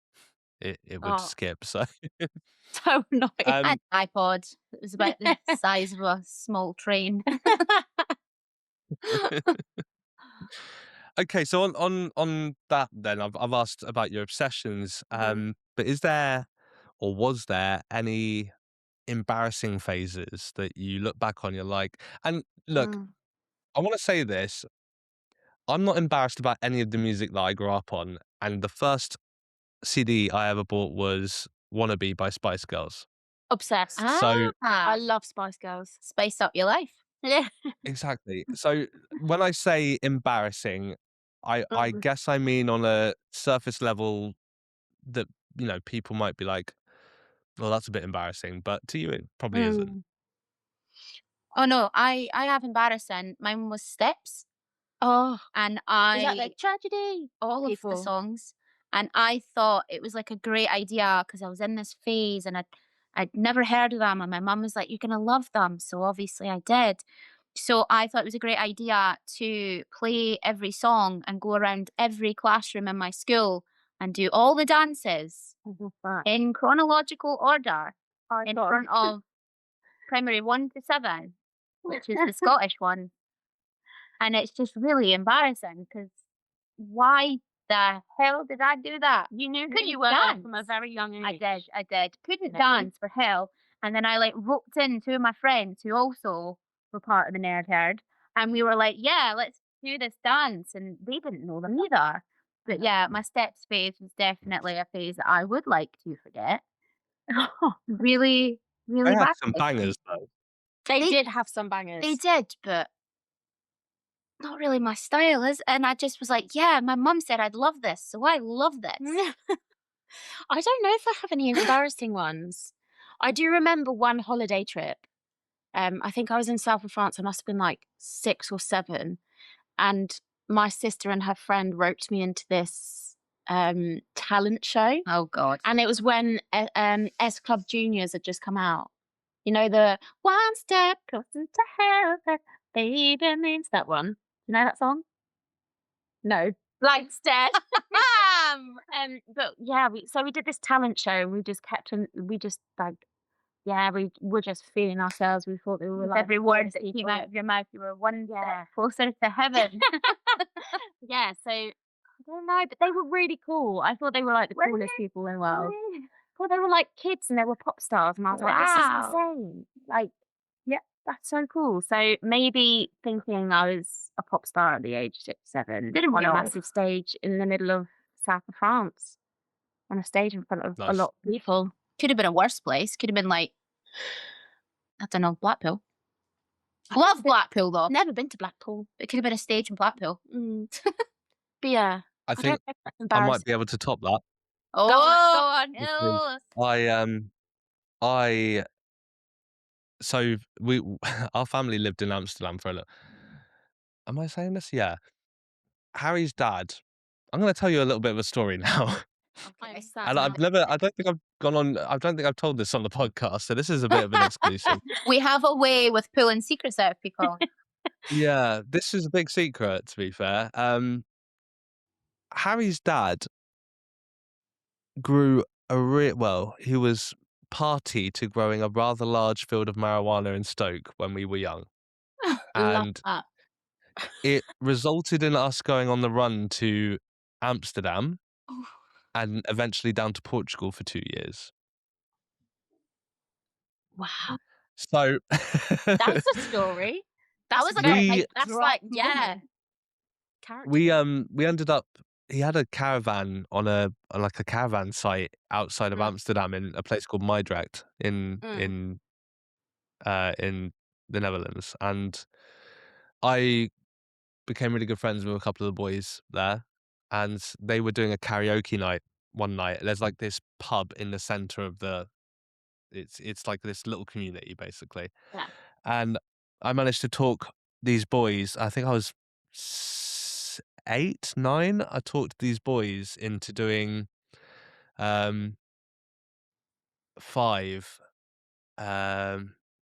Speaker 3: it would
Speaker 1: Oh,
Speaker 3: skip. So,
Speaker 1: so annoying.
Speaker 2: An iPod. It was about the size of a small train.
Speaker 3: okay. So on that then, I've asked about your obsessions. But is there or was there any embarrassing phases that you look back on? You're like, and look, I want to say this. I'm not embarrassed about any of the music that I grew up on, and the first CD I ever bought was "Wannabe" by Spice Girls.
Speaker 1: Obsessed.
Speaker 3: So
Speaker 1: I love Spice Girls.
Speaker 2: Spice up your life.
Speaker 1: Yeah.
Speaker 3: exactly. So when I say embarrassing, I guess I mean on a surface level that, people might be like, "Well, that's a bit embarrassing," but to you, it probably isn't.
Speaker 2: Oh no, I have embarrassing. Mine was Steps,
Speaker 1: Oh,
Speaker 2: and
Speaker 1: is that
Speaker 2: I
Speaker 1: like tragedy?
Speaker 2: all of the
Speaker 1: Beautiful.
Speaker 2: songs, and I thought it was like a great idea because I was in this phase and I'd never heard of them, and my mum was like, "You're gonna love them," so obviously I did. So I thought it was a great idea to play every song and go around every classroom in my school and do all the dances in chronological order in front of primary 1 to 7, which is the Scottish one. And it's just really embarrassing because why the hell did I do that?
Speaker 1: You knew who
Speaker 2: Couldn't
Speaker 1: you were
Speaker 2: dance.
Speaker 1: from a very young age.
Speaker 2: I did. Couldn't
Speaker 1: No.
Speaker 2: dance for hell. And then I like roped in two of my friends who also were part of the nerd herd. And we were like, yeah, let's do this dance. And they didn't know them either. But yeah, my steps phase was definitely a phase that I would like to forget. Really,
Speaker 3: They
Speaker 2: really
Speaker 3: had
Speaker 2: bad.
Speaker 3: some bangers though.
Speaker 1: They
Speaker 2: They-
Speaker 1: did have some bangers.
Speaker 2: They did, but not really my style is. And I just was like, yeah, my mum said I'd love this, so I love this.
Speaker 1: I don't know if I have any embarrassing ones. I do remember one holiday trip. I think I was in south of France. I must have been like 6 or 7, and my sister and her friend roped me into this talent show,
Speaker 2: Oh God.
Speaker 1: and it was when S Club Juniors had just come out. You know, the one step closer to heaven, baby means that one. You know that song? No, blank stare. But yeah, we did this talent show, and we just kept on. We just like, yeah, we were just feeling ourselves. We thought we were
Speaker 2: With
Speaker 1: like
Speaker 2: every
Speaker 1: the
Speaker 2: word
Speaker 1: coolest
Speaker 2: that came
Speaker 1: people.
Speaker 2: out of your mouth, you were one
Speaker 1: Yeah.
Speaker 2: step closer to heaven.
Speaker 1: Yeah, so I don't know, but they were really cool. I thought they were like the
Speaker 2: Were
Speaker 1: coolest
Speaker 2: they?
Speaker 1: people in the world. Well, they were like kids and they were pop stars, and I was like, this is
Speaker 2: Wow.
Speaker 1: insane. Like, yeah, that's so cool. So maybe thinking I was a pop star at the age of 6, 7
Speaker 2: Didn't
Speaker 1: on
Speaker 2: we
Speaker 1: a
Speaker 2: all?
Speaker 1: massive stage in the middle of south of France, on a stage in front of a
Speaker 3: Nice.
Speaker 1: lot of people.
Speaker 2: Could have been a worse place. Could have been like, I don't know, Blackpool. Love Blackpool though.
Speaker 1: Never been to Blackpool.
Speaker 2: It could have been a stage in Blackpool.
Speaker 1: But yeah,
Speaker 3: I
Speaker 1: don't
Speaker 3: think
Speaker 1: know if that's
Speaker 3: I might
Speaker 1: embarrassing.
Speaker 3: be able to top that.
Speaker 2: Oh,
Speaker 1: Go on.
Speaker 3: Because
Speaker 2: oh.
Speaker 3: I so we our family lived in Amsterdam for a little. Am I saying this? Yeah. Harry's dad. I'm going to tell you a little bit of a story now.
Speaker 2: Okay.
Speaker 3: And I don't think I've gone on. I don't think I've told this on the podcast. So this is a bit of an exclusive.
Speaker 2: We have a way with pulling secrets out of people.
Speaker 3: Yeah, this is a big secret. To be fair, Harry's dad grew he was party to growing a rather large field of marijuana in Stoke when we were young,
Speaker 1: Love
Speaker 3: and
Speaker 1: that.
Speaker 3: it resulted in us going on the run to Amsterdam
Speaker 1: Oh.
Speaker 3: and eventually down to Portugal for 2 years.
Speaker 1: Wow.
Speaker 3: So
Speaker 1: That's a story.
Speaker 2: That was like
Speaker 3: We-
Speaker 2: a
Speaker 1: That's like,
Speaker 2: drop
Speaker 1: yeah.
Speaker 2: moment.
Speaker 1: Character.
Speaker 3: we ended up. He had a caravan on a caravan site outside of
Speaker 1: Mm.
Speaker 3: Amsterdam in a place called Meidrecht in the Netherlands, and I became really good friends with a couple of the boys there, and they were doing a karaoke night one night. There's like this pub in the center of it's like this little community basically.
Speaker 1: Yeah.
Speaker 3: And I managed to talk these boys. I think I was 8, 9. I talked these boys into doing 5.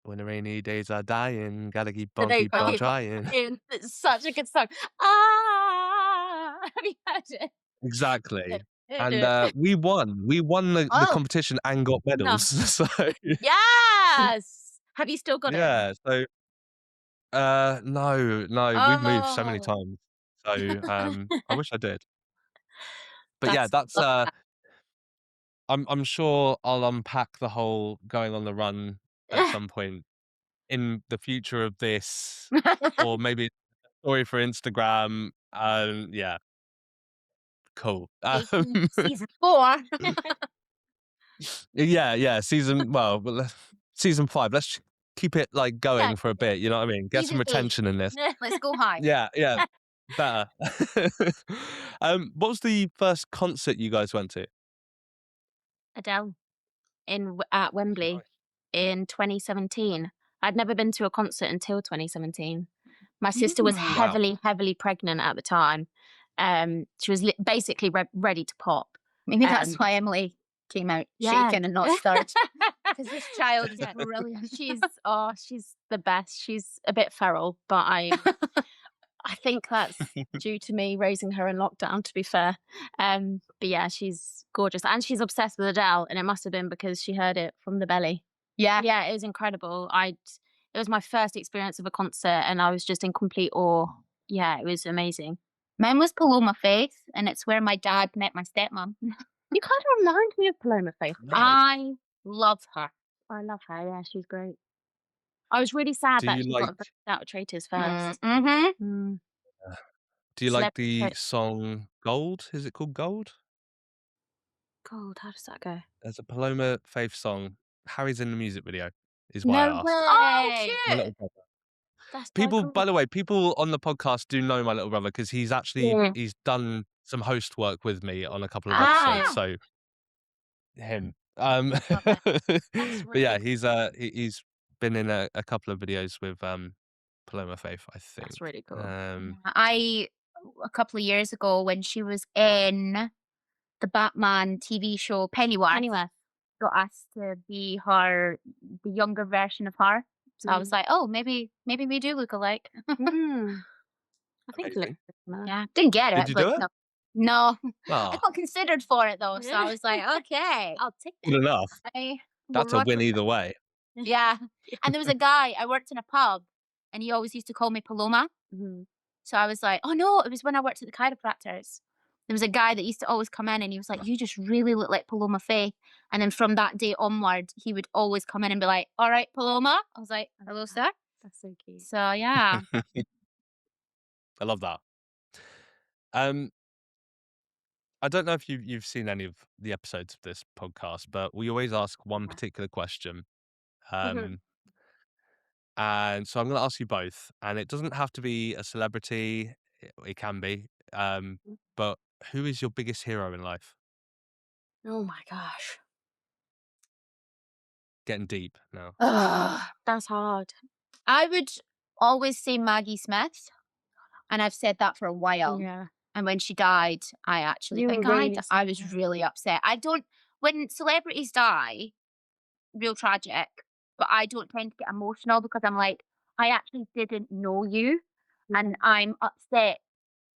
Speaker 3: When the rainy days are dying, gotta keep on trying.
Speaker 1: It's such a good song. Ah, have you heard it?
Speaker 3: Exactly. And we won. We won the
Speaker 2: Oh.
Speaker 3: competition and got medals. So
Speaker 1: Yes. Have you still got it?
Speaker 3: yeah. So no, we've moved so many
Speaker 1: Oh.
Speaker 3: times. So I wish I did. But yeah,
Speaker 1: That's
Speaker 3: that's I'm sure I'll unpack the whole going on the run at some point in the future of this, or maybe a story for Instagram. Yeah, cool.
Speaker 2: Season 4.
Speaker 3: Yeah. Season 5. Let's keep it like going for a bit. You know what I mean? Get some
Speaker 2: Season 8.
Speaker 3: retention in this.
Speaker 2: Let's go high.
Speaker 3: Yeah, better. What was the first concert you guys went to?
Speaker 1: Adele at Wembley
Speaker 3: Nice.
Speaker 1: in 2017. I'd never been to a concert until 2017. My sister was
Speaker 3: Wow.
Speaker 1: heavily pregnant at the time. She was basically ready to pop.
Speaker 2: Maybe that's
Speaker 1: Um,
Speaker 2: why Emily came out
Speaker 1: yeah.
Speaker 2: shaken and not stirred. Because this child is brilliant.
Speaker 1: She's the best. She's a bit feral, but I think that's due to me raising her in lockdown, to be fair. But yeah, she's gorgeous, and she's obsessed with Adele, and it must have been because she heard it from the belly.
Speaker 2: Yeah.
Speaker 1: Yeah, it was incredible. It was my first experience of a concert, and I was just in complete awe yeah, it was amazing.
Speaker 2: Mine was Paloma Faith, and it's where my dad met my stepmom.
Speaker 1: You kind of remind me of Paloma Faith.
Speaker 3: Nice.
Speaker 2: I love her.
Speaker 1: I love her. Yeah, she's great. I was really sad
Speaker 3: Do
Speaker 1: that
Speaker 3: you
Speaker 1: she
Speaker 3: like
Speaker 1: got out of Traitors first.
Speaker 2: Mm-hmm.
Speaker 1: Mm.
Speaker 3: do you like the
Speaker 1: Celebrity-
Speaker 3: song Gold? Is it called Gold?
Speaker 1: God, how does that go?
Speaker 3: There's a Paloma Faith song. Harry's in the music video, is why I
Speaker 1: No
Speaker 3: asked.
Speaker 1: way.
Speaker 2: Oh,
Speaker 3: My
Speaker 2: cute.
Speaker 3: little brother.
Speaker 1: That's so
Speaker 3: People,
Speaker 1: cool.
Speaker 3: by the way, people on the podcast do know my little brother because he's actually
Speaker 1: Yeah.
Speaker 3: he's done some host work with me on a couple of
Speaker 1: Ah.
Speaker 3: episodes. So him.
Speaker 2: Love
Speaker 1: That's
Speaker 3: But yeah,
Speaker 1: really
Speaker 3: he's been in a couple of videos with Paloma Faith, I think.
Speaker 1: That's really cool.
Speaker 2: I a couple of years ago when she was in the Batman TV show Pennyworth,
Speaker 1: Anyway,
Speaker 2: got asked to be the younger version of her. So I was like, oh, maybe we do look alike.
Speaker 1: I think it
Speaker 3: Amazing.
Speaker 1: looks similar.
Speaker 2: Yeah, didn't get it.
Speaker 3: Did you
Speaker 2: but
Speaker 3: do it?
Speaker 2: No, I
Speaker 3: Ah,
Speaker 2: got considered for it though, so I was like, okay, I'll take
Speaker 3: good
Speaker 2: it.
Speaker 3: enough.
Speaker 2: I will
Speaker 3: That's a
Speaker 2: run
Speaker 3: win
Speaker 2: with
Speaker 3: either
Speaker 2: it.
Speaker 3: way.
Speaker 2: Yeah, and there was a guy I worked in a pub, and he always used to call me Paloma.
Speaker 1: Mhm.
Speaker 2: So I was like, oh no, it was when I worked at the chiropractors. There was a guy that used to always come in and he was like, you just really look like Paloma Faith. And then from that day onward, he would always come in and be like, all right, Paloma. I was like, hello, sir.
Speaker 1: That's so cute.
Speaker 2: So yeah.
Speaker 3: I love that. I don't know if you've seen any of the episodes of this podcast, but we always ask one particular question.
Speaker 1: Mhm.
Speaker 3: And so I'm going to ask you both, and it doesn't have to be a celebrity. It can be. But who is your biggest hero in life?
Speaker 1: Oh my gosh.
Speaker 3: Getting deep now.
Speaker 1: That's hard.
Speaker 2: I would always say Maggie Smith. And I've said that for a while.
Speaker 1: Yeah.
Speaker 2: And when she died, I actually
Speaker 1: You
Speaker 2: think
Speaker 1: were really
Speaker 2: I was really upset. When celebrities die, real tragic, but I don't tend to get emotional because I'm like, I actually didn't know you. And I'm upset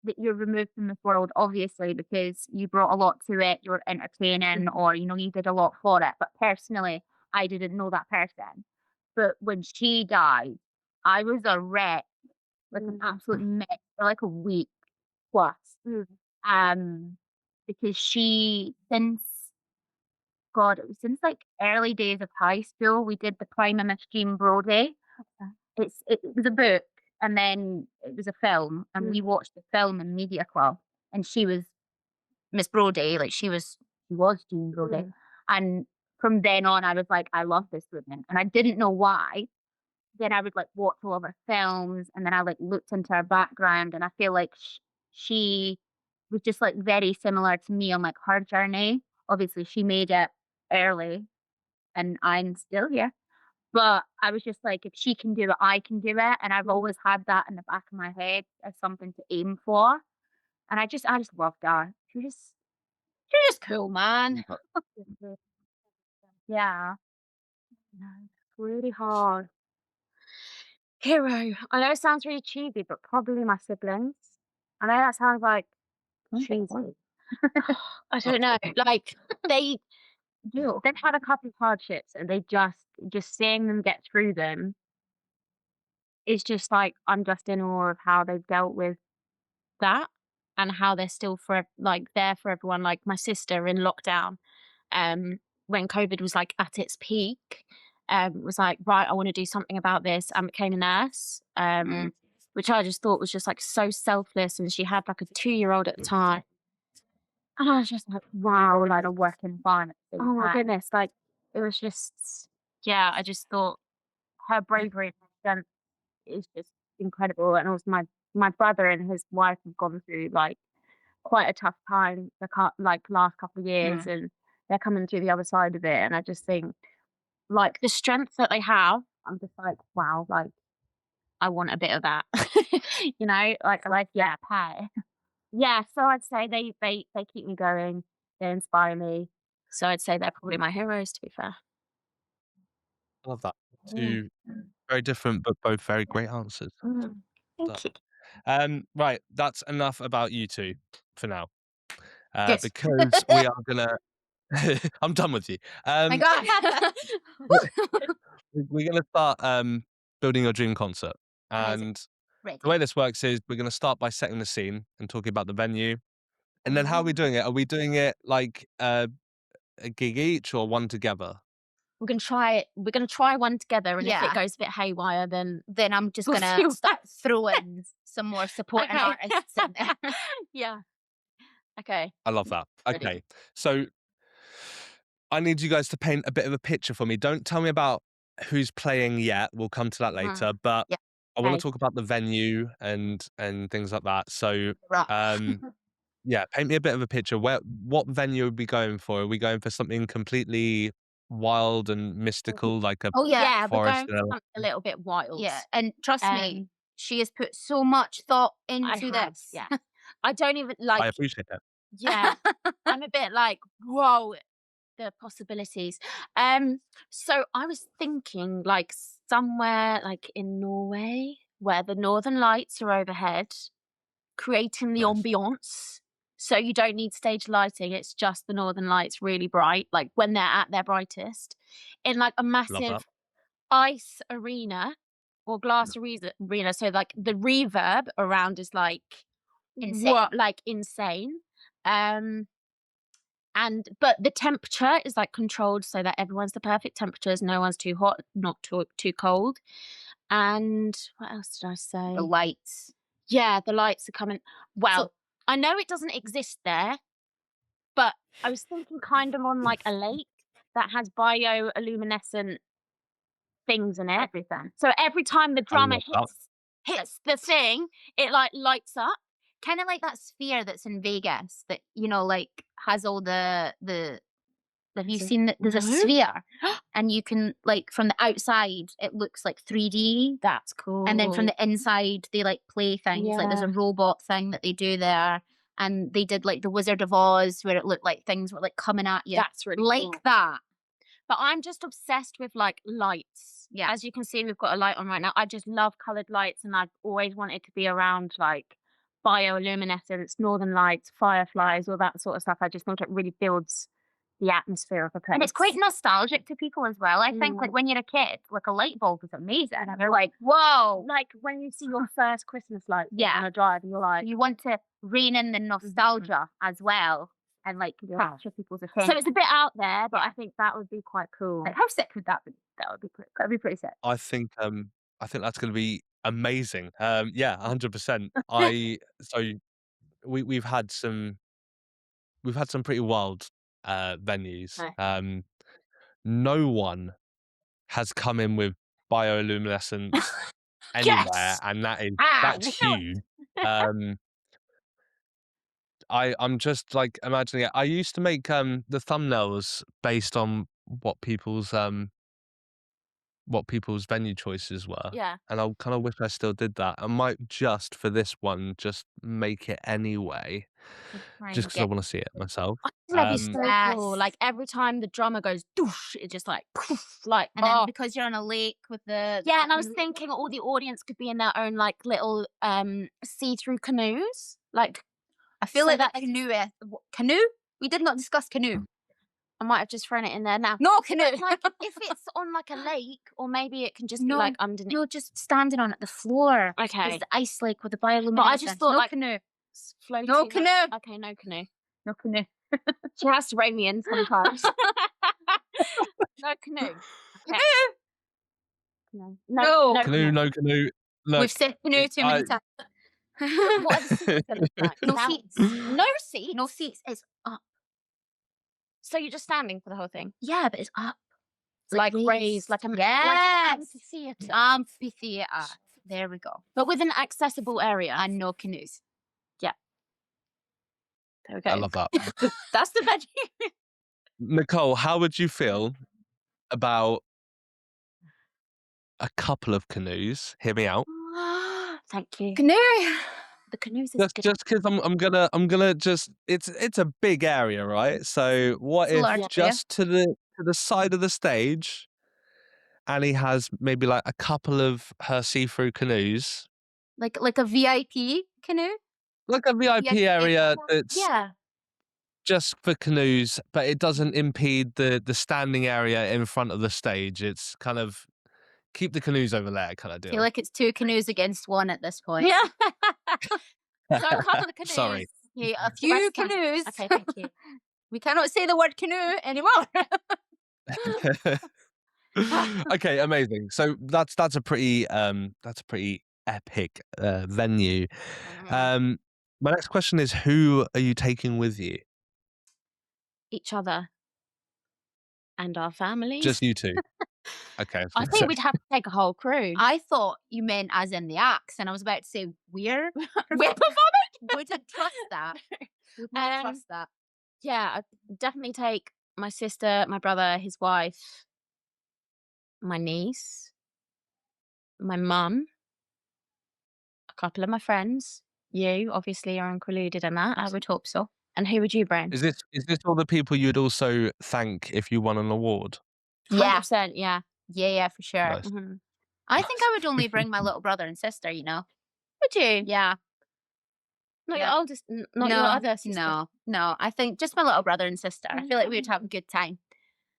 Speaker 2: that you're removed from this world, obviously, because you brought a lot to it, you're entertaining, or, you did a lot for it. But personally, I didn't know that person. But when she died, I was a wreck, like an absolute mess for like a week plus. Because it was since like early days of high school, we did the Crime and Mischief Brody. It was a book and then it was a film, and we watched the film in Media Club, and she was Miss Brody, like she was Jean Brody. And from then on, I was like, I love this woman, and I didn't know why. Then I would like watch all of her films, and then I like looked into her background, and I feel like she was just like very similar to me on like her journey. Obviously, she made it early, and I'm still here. But I was just like, if she can do it, I can do it. And I've always had that in the back of my head as something to aim for. And I just loved her. She's just cool, man. Yeah. No, it's really hard. Hero. I know it sounds really cheesy, but probably my siblings. I know that sounds like cheesy. I don't know. Like they've had a couple of hardships, and they just seeing them get through them is just like, I'm just in awe of how they've dealt with that and how they're still there for everyone. Like my sister in lockdown, when COVID was like at its peak, was like, right, I want to do something about this, and became a nurse, which I just thought was just like so selfless. And she had like a 2-year-old at the time. And I was just like, wow, like a working environment. Oh my goodness. Like it was just, yeah, I just thought her bravery and her strength is just incredible. And also my brother and his wife have gone through like quite a tough time like last couple of years, and they're coming through the other side of it. And I just think like the strength that they have, I'm just like, wow, like I want a bit of that. Yeah, pie. Yeah, so I'd say they keep me going, they inspire me. So I'd say they're probably my heroes, to be fair.
Speaker 3: I love that. Two very different, but both very great answers.
Speaker 2: Thank you.
Speaker 3: Right, that's enough about you two for now.
Speaker 2: Good.
Speaker 3: Because we are gonna. I'm done with you.
Speaker 2: My God.
Speaker 3: We're gonna start building your dream concert,
Speaker 2: Amazing.
Speaker 3: and
Speaker 2: Ready.
Speaker 3: the way this works is we're going to start by setting the scene and talking about the venue. And then how are we doing it? Are we doing it like a gig each or one together?
Speaker 1: We're gonna try it. We're gonna try one together, and if
Speaker 2: Yeah.
Speaker 1: it goes a bit haywire, then
Speaker 2: I'm just
Speaker 1: we'll
Speaker 2: gonna
Speaker 1: see what-
Speaker 2: start throwing some more supporting
Speaker 1: Okay.
Speaker 2: artists in there.
Speaker 1: yeah. Okay.
Speaker 3: I love that.
Speaker 1: Ready.
Speaker 3: Okay. So I need you guys to paint a bit of a picture for me. Don't tell me about who's playing yet. We'll come to that later. But
Speaker 2: Yeah.
Speaker 3: I want
Speaker 1: Okay.
Speaker 3: to talk about the venue and things like that. So
Speaker 2: Right.
Speaker 3: yeah, paint me a bit of a picture. What venue are we going for? Are we going for something completely wild and mystical, like a
Speaker 2: Oh yeah.
Speaker 1: Yeah, we're
Speaker 3: forest?
Speaker 1: going for something a little bit wild.
Speaker 2: Yeah. And trust me,
Speaker 1: Um,
Speaker 2: she has put so much thought
Speaker 1: I
Speaker 2: into
Speaker 1: have,
Speaker 2: this.
Speaker 1: yeah. I don't even
Speaker 3: I
Speaker 1: like.
Speaker 3: appreciate that.
Speaker 1: Yeah, I'm a bit like, whoa, the possibilities. So I was thinking like somewhere like in Norway where the northern lights are overhead, creating the
Speaker 3: Nice.
Speaker 1: ambiance. So you don't need stage lighting, it's just the northern lights really bright, like when they're at their brightest, in like a
Speaker 3: Love that.
Speaker 1: massive ice arena or glass arena. So like the reverb around is like
Speaker 2: Insane.
Speaker 1: like insane. But the temperature is like controlled so that everyone's the perfect temperatures. No one's too hot, not too cold. And what else did I say?
Speaker 2: The lights.
Speaker 1: Yeah, the lights are coming. Well,
Speaker 2: So-
Speaker 1: I know it doesn't exist there, but I was thinking kind of on like a lake that has bioluminescent things in it.
Speaker 2: Everything.
Speaker 1: So every time the drummer
Speaker 3: love that.
Speaker 1: hits the thing, it like lights up.
Speaker 2: Kind of like that sphere that's in Vegas that, like has all the have you seen that there's a
Speaker 1: No.
Speaker 2: sphere and you can like from the outside it looks like 3D,
Speaker 1: That's cool.
Speaker 2: and then from the inside they like play things, like there's a robot thing that they do there, and they did like the Wizard of Oz where it looked like things were like coming at you
Speaker 1: That's really
Speaker 2: like
Speaker 1: cool.
Speaker 2: that.
Speaker 1: But I'm just obsessed with like lights.
Speaker 2: Yeah.
Speaker 1: As you can see, we've got a light on right now. I just love coloured lights, and I've always wanted to be around like bioluminescence, northern lights, fireflies, all that sort of stuff. I just think it really builds the atmosphere of a place.
Speaker 2: And it's quite nostalgic to people as well. I think like
Speaker 1: Mm.
Speaker 2: when you're a kid, like a light bulb is amazing. And they're like, whoa.
Speaker 1: like when you see your first Christmas lights
Speaker 2: Yeah.
Speaker 1: on a drive, and you're like,
Speaker 2: You want to rein in the nostalgia as well and like capture people's attention.
Speaker 1: so it's a bit out there, but I think that would be quite cool.
Speaker 2: Like, how sick would that be?
Speaker 1: That would be
Speaker 2: Pretty sick.
Speaker 3: I think that's going to be amazing. Yeah, 100%. So we've had some pretty wild venues.
Speaker 1: Nice.
Speaker 3: No one has come in with bioluminescence anywhere,
Speaker 1: Yes!
Speaker 3: and that's
Speaker 1: we know it.
Speaker 3: huge. I'm just like imagining it. I used to make the thumbnails based on what people's venue choices were.
Speaker 1: Yeah.
Speaker 3: And I kind of wish I still did that. I might just for this one just make it anyway, just because I want to see it myself.
Speaker 1: That'd be so
Speaker 2: Yes.
Speaker 1: cool. Like every time the drummer goes doosh, it just like poof, like
Speaker 2: And then because you're on a lake with the
Speaker 1: yeah, and I was thinking all the audience could be in their own like little see-through canoes. Like
Speaker 2: I feel
Speaker 1: so
Speaker 2: like that
Speaker 1: that-
Speaker 2: canoe. We did not discuss canoe.
Speaker 1: I might have just thrown it in there now.
Speaker 2: No canoe.
Speaker 1: Like if it's on like a lake, or maybe it can just
Speaker 2: No,
Speaker 1: be like underneath.
Speaker 2: You're just standing on it, the floor.
Speaker 1: Okay.
Speaker 2: There's the ice lake with the bioluminescence.
Speaker 1: But I just thought
Speaker 2: no
Speaker 1: like
Speaker 2: canoe.
Speaker 1: floating.
Speaker 2: No canoe.
Speaker 1: Okay, no canoe.
Speaker 2: No canoe.
Speaker 1: She has to rein me in sometimes. No canoe. Okay. No.
Speaker 2: No.
Speaker 3: Canoe, no canoe. Look,
Speaker 2: We've said canoe too many times.
Speaker 1: What are the seats gonna look like?
Speaker 2: No
Speaker 1: Now-
Speaker 2: seats.
Speaker 1: No seats.
Speaker 2: No seats. It's up.
Speaker 1: So you're just standing for the whole thing,
Speaker 2: Yeah, but it's up. It's
Speaker 1: like raised, like a
Speaker 2: yes.
Speaker 1: amphitheater,
Speaker 2: Amphitheater. There we go.
Speaker 1: but with an accessible area.
Speaker 2: And no canoes.
Speaker 1: There we go.
Speaker 3: I love that.
Speaker 1: That's the venue.
Speaker 3: Nicole, how would you feel about a couple of canoes? Hear me out.
Speaker 1: Thank you.
Speaker 2: Canoe.
Speaker 1: The canoes is good.
Speaker 3: Just because I'm gonna just it's a big area, right? So what
Speaker 2: It's a
Speaker 3: if
Speaker 2: large area.
Speaker 3: just to the side of the stage, Annie has maybe like a couple of her see-through canoes,
Speaker 2: Like a VIP canoe.
Speaker 3: like a VIP
Speaker 2: Yeah,
Speaker 3: area that's
Speaker 1: Yeah.
Speaker 3: just for canoes, but it doesn't impede the standing area in front of the stage. It's kind of keep the canoes over there kind of
Speaker 2: I feel
Speaker 3: deal.
Speaker 2: like it's 2 canoes against 1 at this point.
Speaker 1: Yeah. So a couple of canoes.
Speaker 3: Sorry.
Speaker 2: Okay, a
Speaker 1: The
Speaker 2: few
Speaker 1: rest fine.
Speaker 2: canoes.
Speaker 1: Okay, thank you.
Speaker 2: We cannot say the word canoe anymore.
Speaker 3: Okay, amazing. So that's a pretty epic venue. My next question is, who are you taking with you?
Speaker 1: Each other and our families.
Speaker 3: Just you two. Okay.
Speaker 1: I think we'd have to take a whole crew.
Speaker 2: I thought you meant as in the axe, and I was about to say we're
Speaker 1: performing.
Speaker 2: wouldn't trust that. Would not trust that.
Speaker 1: Yeah, I'd definitely take my sister, my brother, his wife, my niece, my mum, a couple of my friends. You obviously are included in that.
Speaker 2: I would hope so.
Speaker 1: And who would you bring?
Speaker 3: Is this all the people you'd also thank if you won an award?
Speaker 2: Yeah.
Speaker 1: 100%, yeah.
Speaker 2: Yeah, for sure.
Speaker 3: Nice.
Speaker 1: Mhm.
Speaker 2: I think I would only bring my little brother and sister, you know.
Speaker 1: Would you?
Speaker 2: Yeah.
Speaker 1: Not
Speaker 2: Yeah.
Speaker 1: your oldest, not your other sister.
Speaker 2: No. I think just my little brother and sister. I feel like we would have a good time.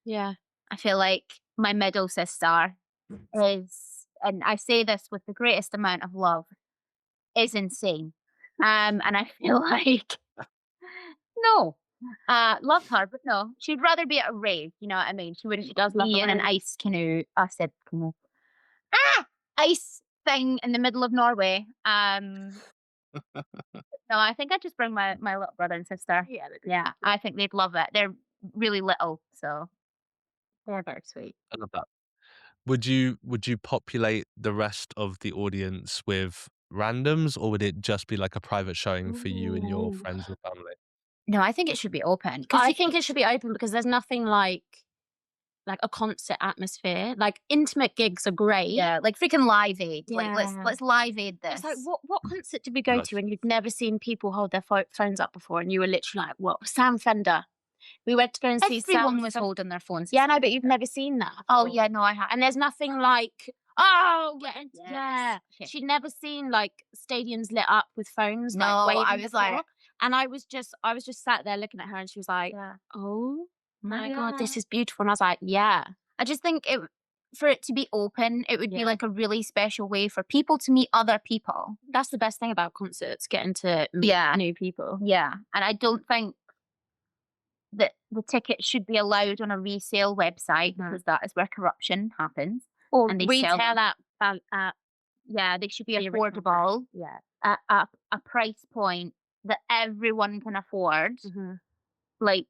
Speaker 1: Yeah.
Speaker 2: I feel like my middle sister is, and I say this with the greatest amount of love, is insane. And I feel like, no, love her, but no, she'd rather be at a rave. You know what I mean? She wouldn't. She
Speaker 1: does love
Speaker 2: be
Speaker 1: a
Speaker 2: in an
Speaker 1: rave.
Speaker 2: ice canoe. I said canoe. Ice thing in the middle of Norway. No, I think I'd just bring my little brother and sister. Yeah, I think they'd love it. They're really little, so they're very sweet.
Speaker 3: I love that. Would you populate the rest of the audience with randoms, or would it just be like a private showing for you and your
Speaker 1: Ooh.
Speaker 3: friends and family?
Speaker 2: No, I think it should be open.
Speaker 1: I think it should be open because there's nothing like a concert atmosphere. Like intimate gigs are great.
Speaker 2: Yeah, like freaking Live Aid. Like
Speaker 1: Yeah.
Speaker 2: let's Live Aid this.
Speaker 1: It's like what concert did we go
Speaker 3: Nice.
Speaker 1: to and you'd never seen people hold their phones up before and you were literally like, what? Sam Fender. We went to go and see
Speaker 2: Everyone
Speaker 1: Sam
Speaker 2: was
Speaker 1: Fender.
Speaker 2: holding their phones.
Speaker 1: Yeah, no, but you've never seen that.
Speaker 2: Oh
Speaker 1: before.
Speaker 2: yeah, no, I have.
Speaker 1: And there's nothing like, oh,
Speaker 2: Yes.
Speaker 1: yeah.
Speaker 2: Okay.
Speaker 1: She'd never seen like stadiums lit up with phones.
Speaker 2: No,
Speaker 1: like, waving
Speaker 2: I was
Speaker 1: before.
Speaker 2: like,
Speaker 1: and I was just sat there looking at her and she was like, oh my God, this is beautiful. And I was like, yeah.
Speaker 2: I just think for it to be open, it would be
Speaker 1: Yeah.
Speaker 2: like a really special way for people to meet other people.
Speaker 1: That's the best thing about concerts, getting to meet new people.
Speaker 2: Yeah, and I don't think that the ticket should be allowed on a resale website because that is where corruption happens.
Speaker 1: Or
Speaker 2: And they
Speaker 1: retail
Speaker 2: sell
Speaker 1: at
Speaker 2: yeah, they should be
Speaker 1: the original
Speaker 2: affordable
Speaker 1: yeah.
Speaker 2: at a price point that everyone can afford. Like,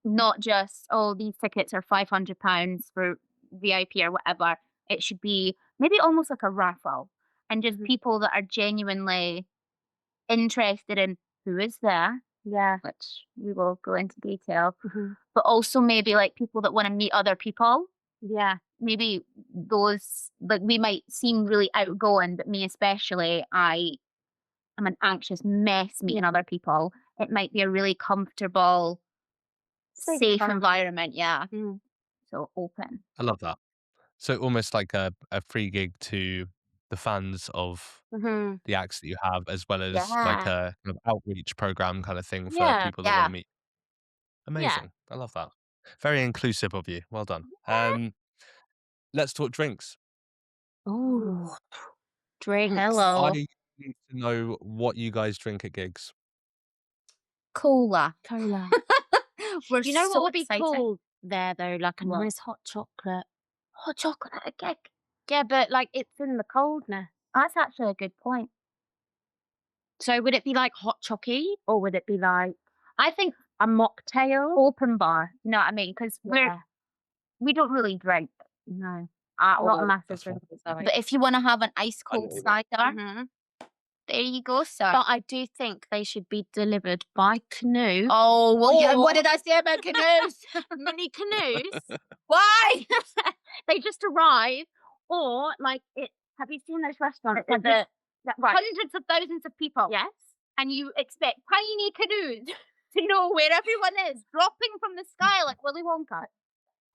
Speaker 2: not just, oh, these tickets are £500 for VIP or whatever. It should be maybe almost like a raffle, and just people that are genuinely interested in who is there, which we will go into detail, but also maybe like people that want to meet other people.
Speaker 1: Yeah.
Speaker 2: Maybe those, like, we might seem really outgoing, but me especially, I'm an anxious mess meeting other people. It might be a really comfortable, safe environment. Yeah. So open.
Speaker 3: I love that. So almost like a free gig to the fans of the acts that you have, as well as like a kind of outreach program kind of thing for people that want to meet. Amazing. I love that. Very inclusive of you. Well done. Let's talk drinks.
Speaker 1: Oh, drinks.
Speaker 2: Hello.
Speaker 3: I need to know what you guys drink at gigs.
Speaker 2: Cola. We're
Speaker 1: Do you know
Speaker 2: so
Speaker 1: what would be
Speaker 2: excited.
Speaker 1: cool there though? Like a
Speaker 2: What?
Speaker 1: nice hot chocolate.
Speaker 2: Hot chocolate at a gig.
Speaker 1: Yeah, but like it's in the coldness.
Speaker 2: That's actually a good point.
Speaker 1: So would it be like hot chocky or would it be like
Speaker 2: I think
Speaker 1: a mocktail?
Speaker 2: open bar. You know what I mean? Because we don't really drink.
Speaker 1: No.
Speaker 2: At
Speaker 1: Not a
Speaker 2: all.
Speaker 1: massive drink.
Speaker 2: But if you want to have an ice cold cider, there you go, sir.
Speaker 1: But I do think they should be delivered by canoe.
Speaker 2: Oh, well, yeah, what did I say about canoes?
Speaker 1: Mini canoes.
Speaker 2: Why?
Speaker 1: They just arrive, or like it. Have you seen those restaurants with the
Speaker 2: Hundreds of thousands of people.
Speaker 1: Yes.
Speaker 2: And you expect tiny canoes to know where everyone is, dropping from the sky like Willy Wonka.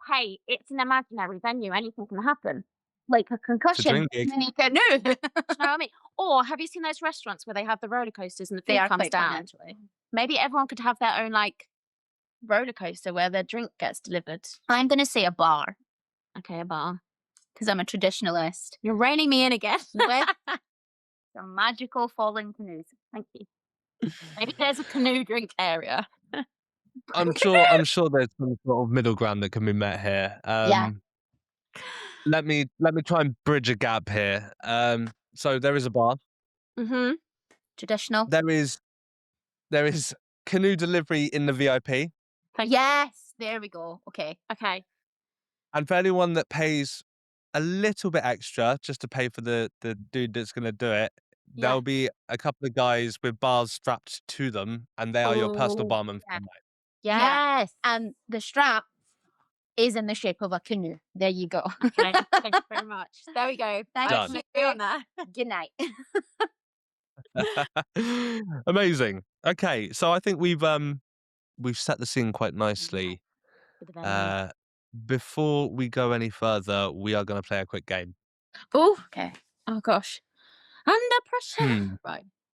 Speaker 1: Hey, it's an imaginary venue. Anything can happen.
Speaker 2: Like a concussion.
Speaker 3: drink gig.
Speaker 2: Mini canoe.
Speaker 1: You know what I mean? Or have you seen those restaurants where they have the roller coasters and the
Speaker 2: They
Speaker 1: food
Speaker 2: are
Speaker 1: comes
Speaker 2: quite fun,
Speaker 1: down?
Speaker 2: actually.
Speaker 1: Maybe everyone could have their own like roller coaster where their drink gets delivered.
Speaker 2: I'm going to say a bar.
Speaker 1: Okay, a bar.
Speaker 2: because I'm a traditionalist.
Speaker 1: You're reining me in again.
Speaker 2: With
Speaker 1: Some magical falling canoes. Thank you. Maybe there's a canoe drink area.
Speaker 3: I'm sure there's some sort of middle ground that can be met here.
Speaker 2: Yeah.
Speaker 3: Let me try and bridge a gap here. So there is a bar.
Speaker 1: Mm-hmm.
Speaker 2: Traditional.
Speaker 3: There is canoe delivery in the VIP.
Speaker 2: Yes, there we go. Okay.
Speaker 1: Okay.
Speaker 3: And for anyone that pays a little bit extra just to pay for the dude that's going to do it,
Speaker 1: Yeah.
Speaker 3: there'll be a couple of guys with bars strapped to them, and they are your personal
Speaker 1: Oh,
Speaker 3: barman for
Speaker 1: yeah.
Speaker 3: the night.
Speaker 2: Yeah.
Speaker 1: Yes.
Speaker 2: And the strap is in the shape of a canoe. There you go.
Speaker 1: Okay. Thank you very much. There we go.
Speaker 2: Thank
Speaker 3: Done.
Speaker 1: Agree
Speaker 2: you.
Speaker 1: on that.
Speaker 2: Good night.
Speaker 3: Amazing. Okay, so I think we've set the scene quite nicely.
Speaker 1: With the venue.
Speaker 3: Before we go any further, we are going to play a quick game.
Speaker 1: Oh, okay. Oh gosh. Under pressure.
Speaker 3: Hmm.
Speaker 1: Right.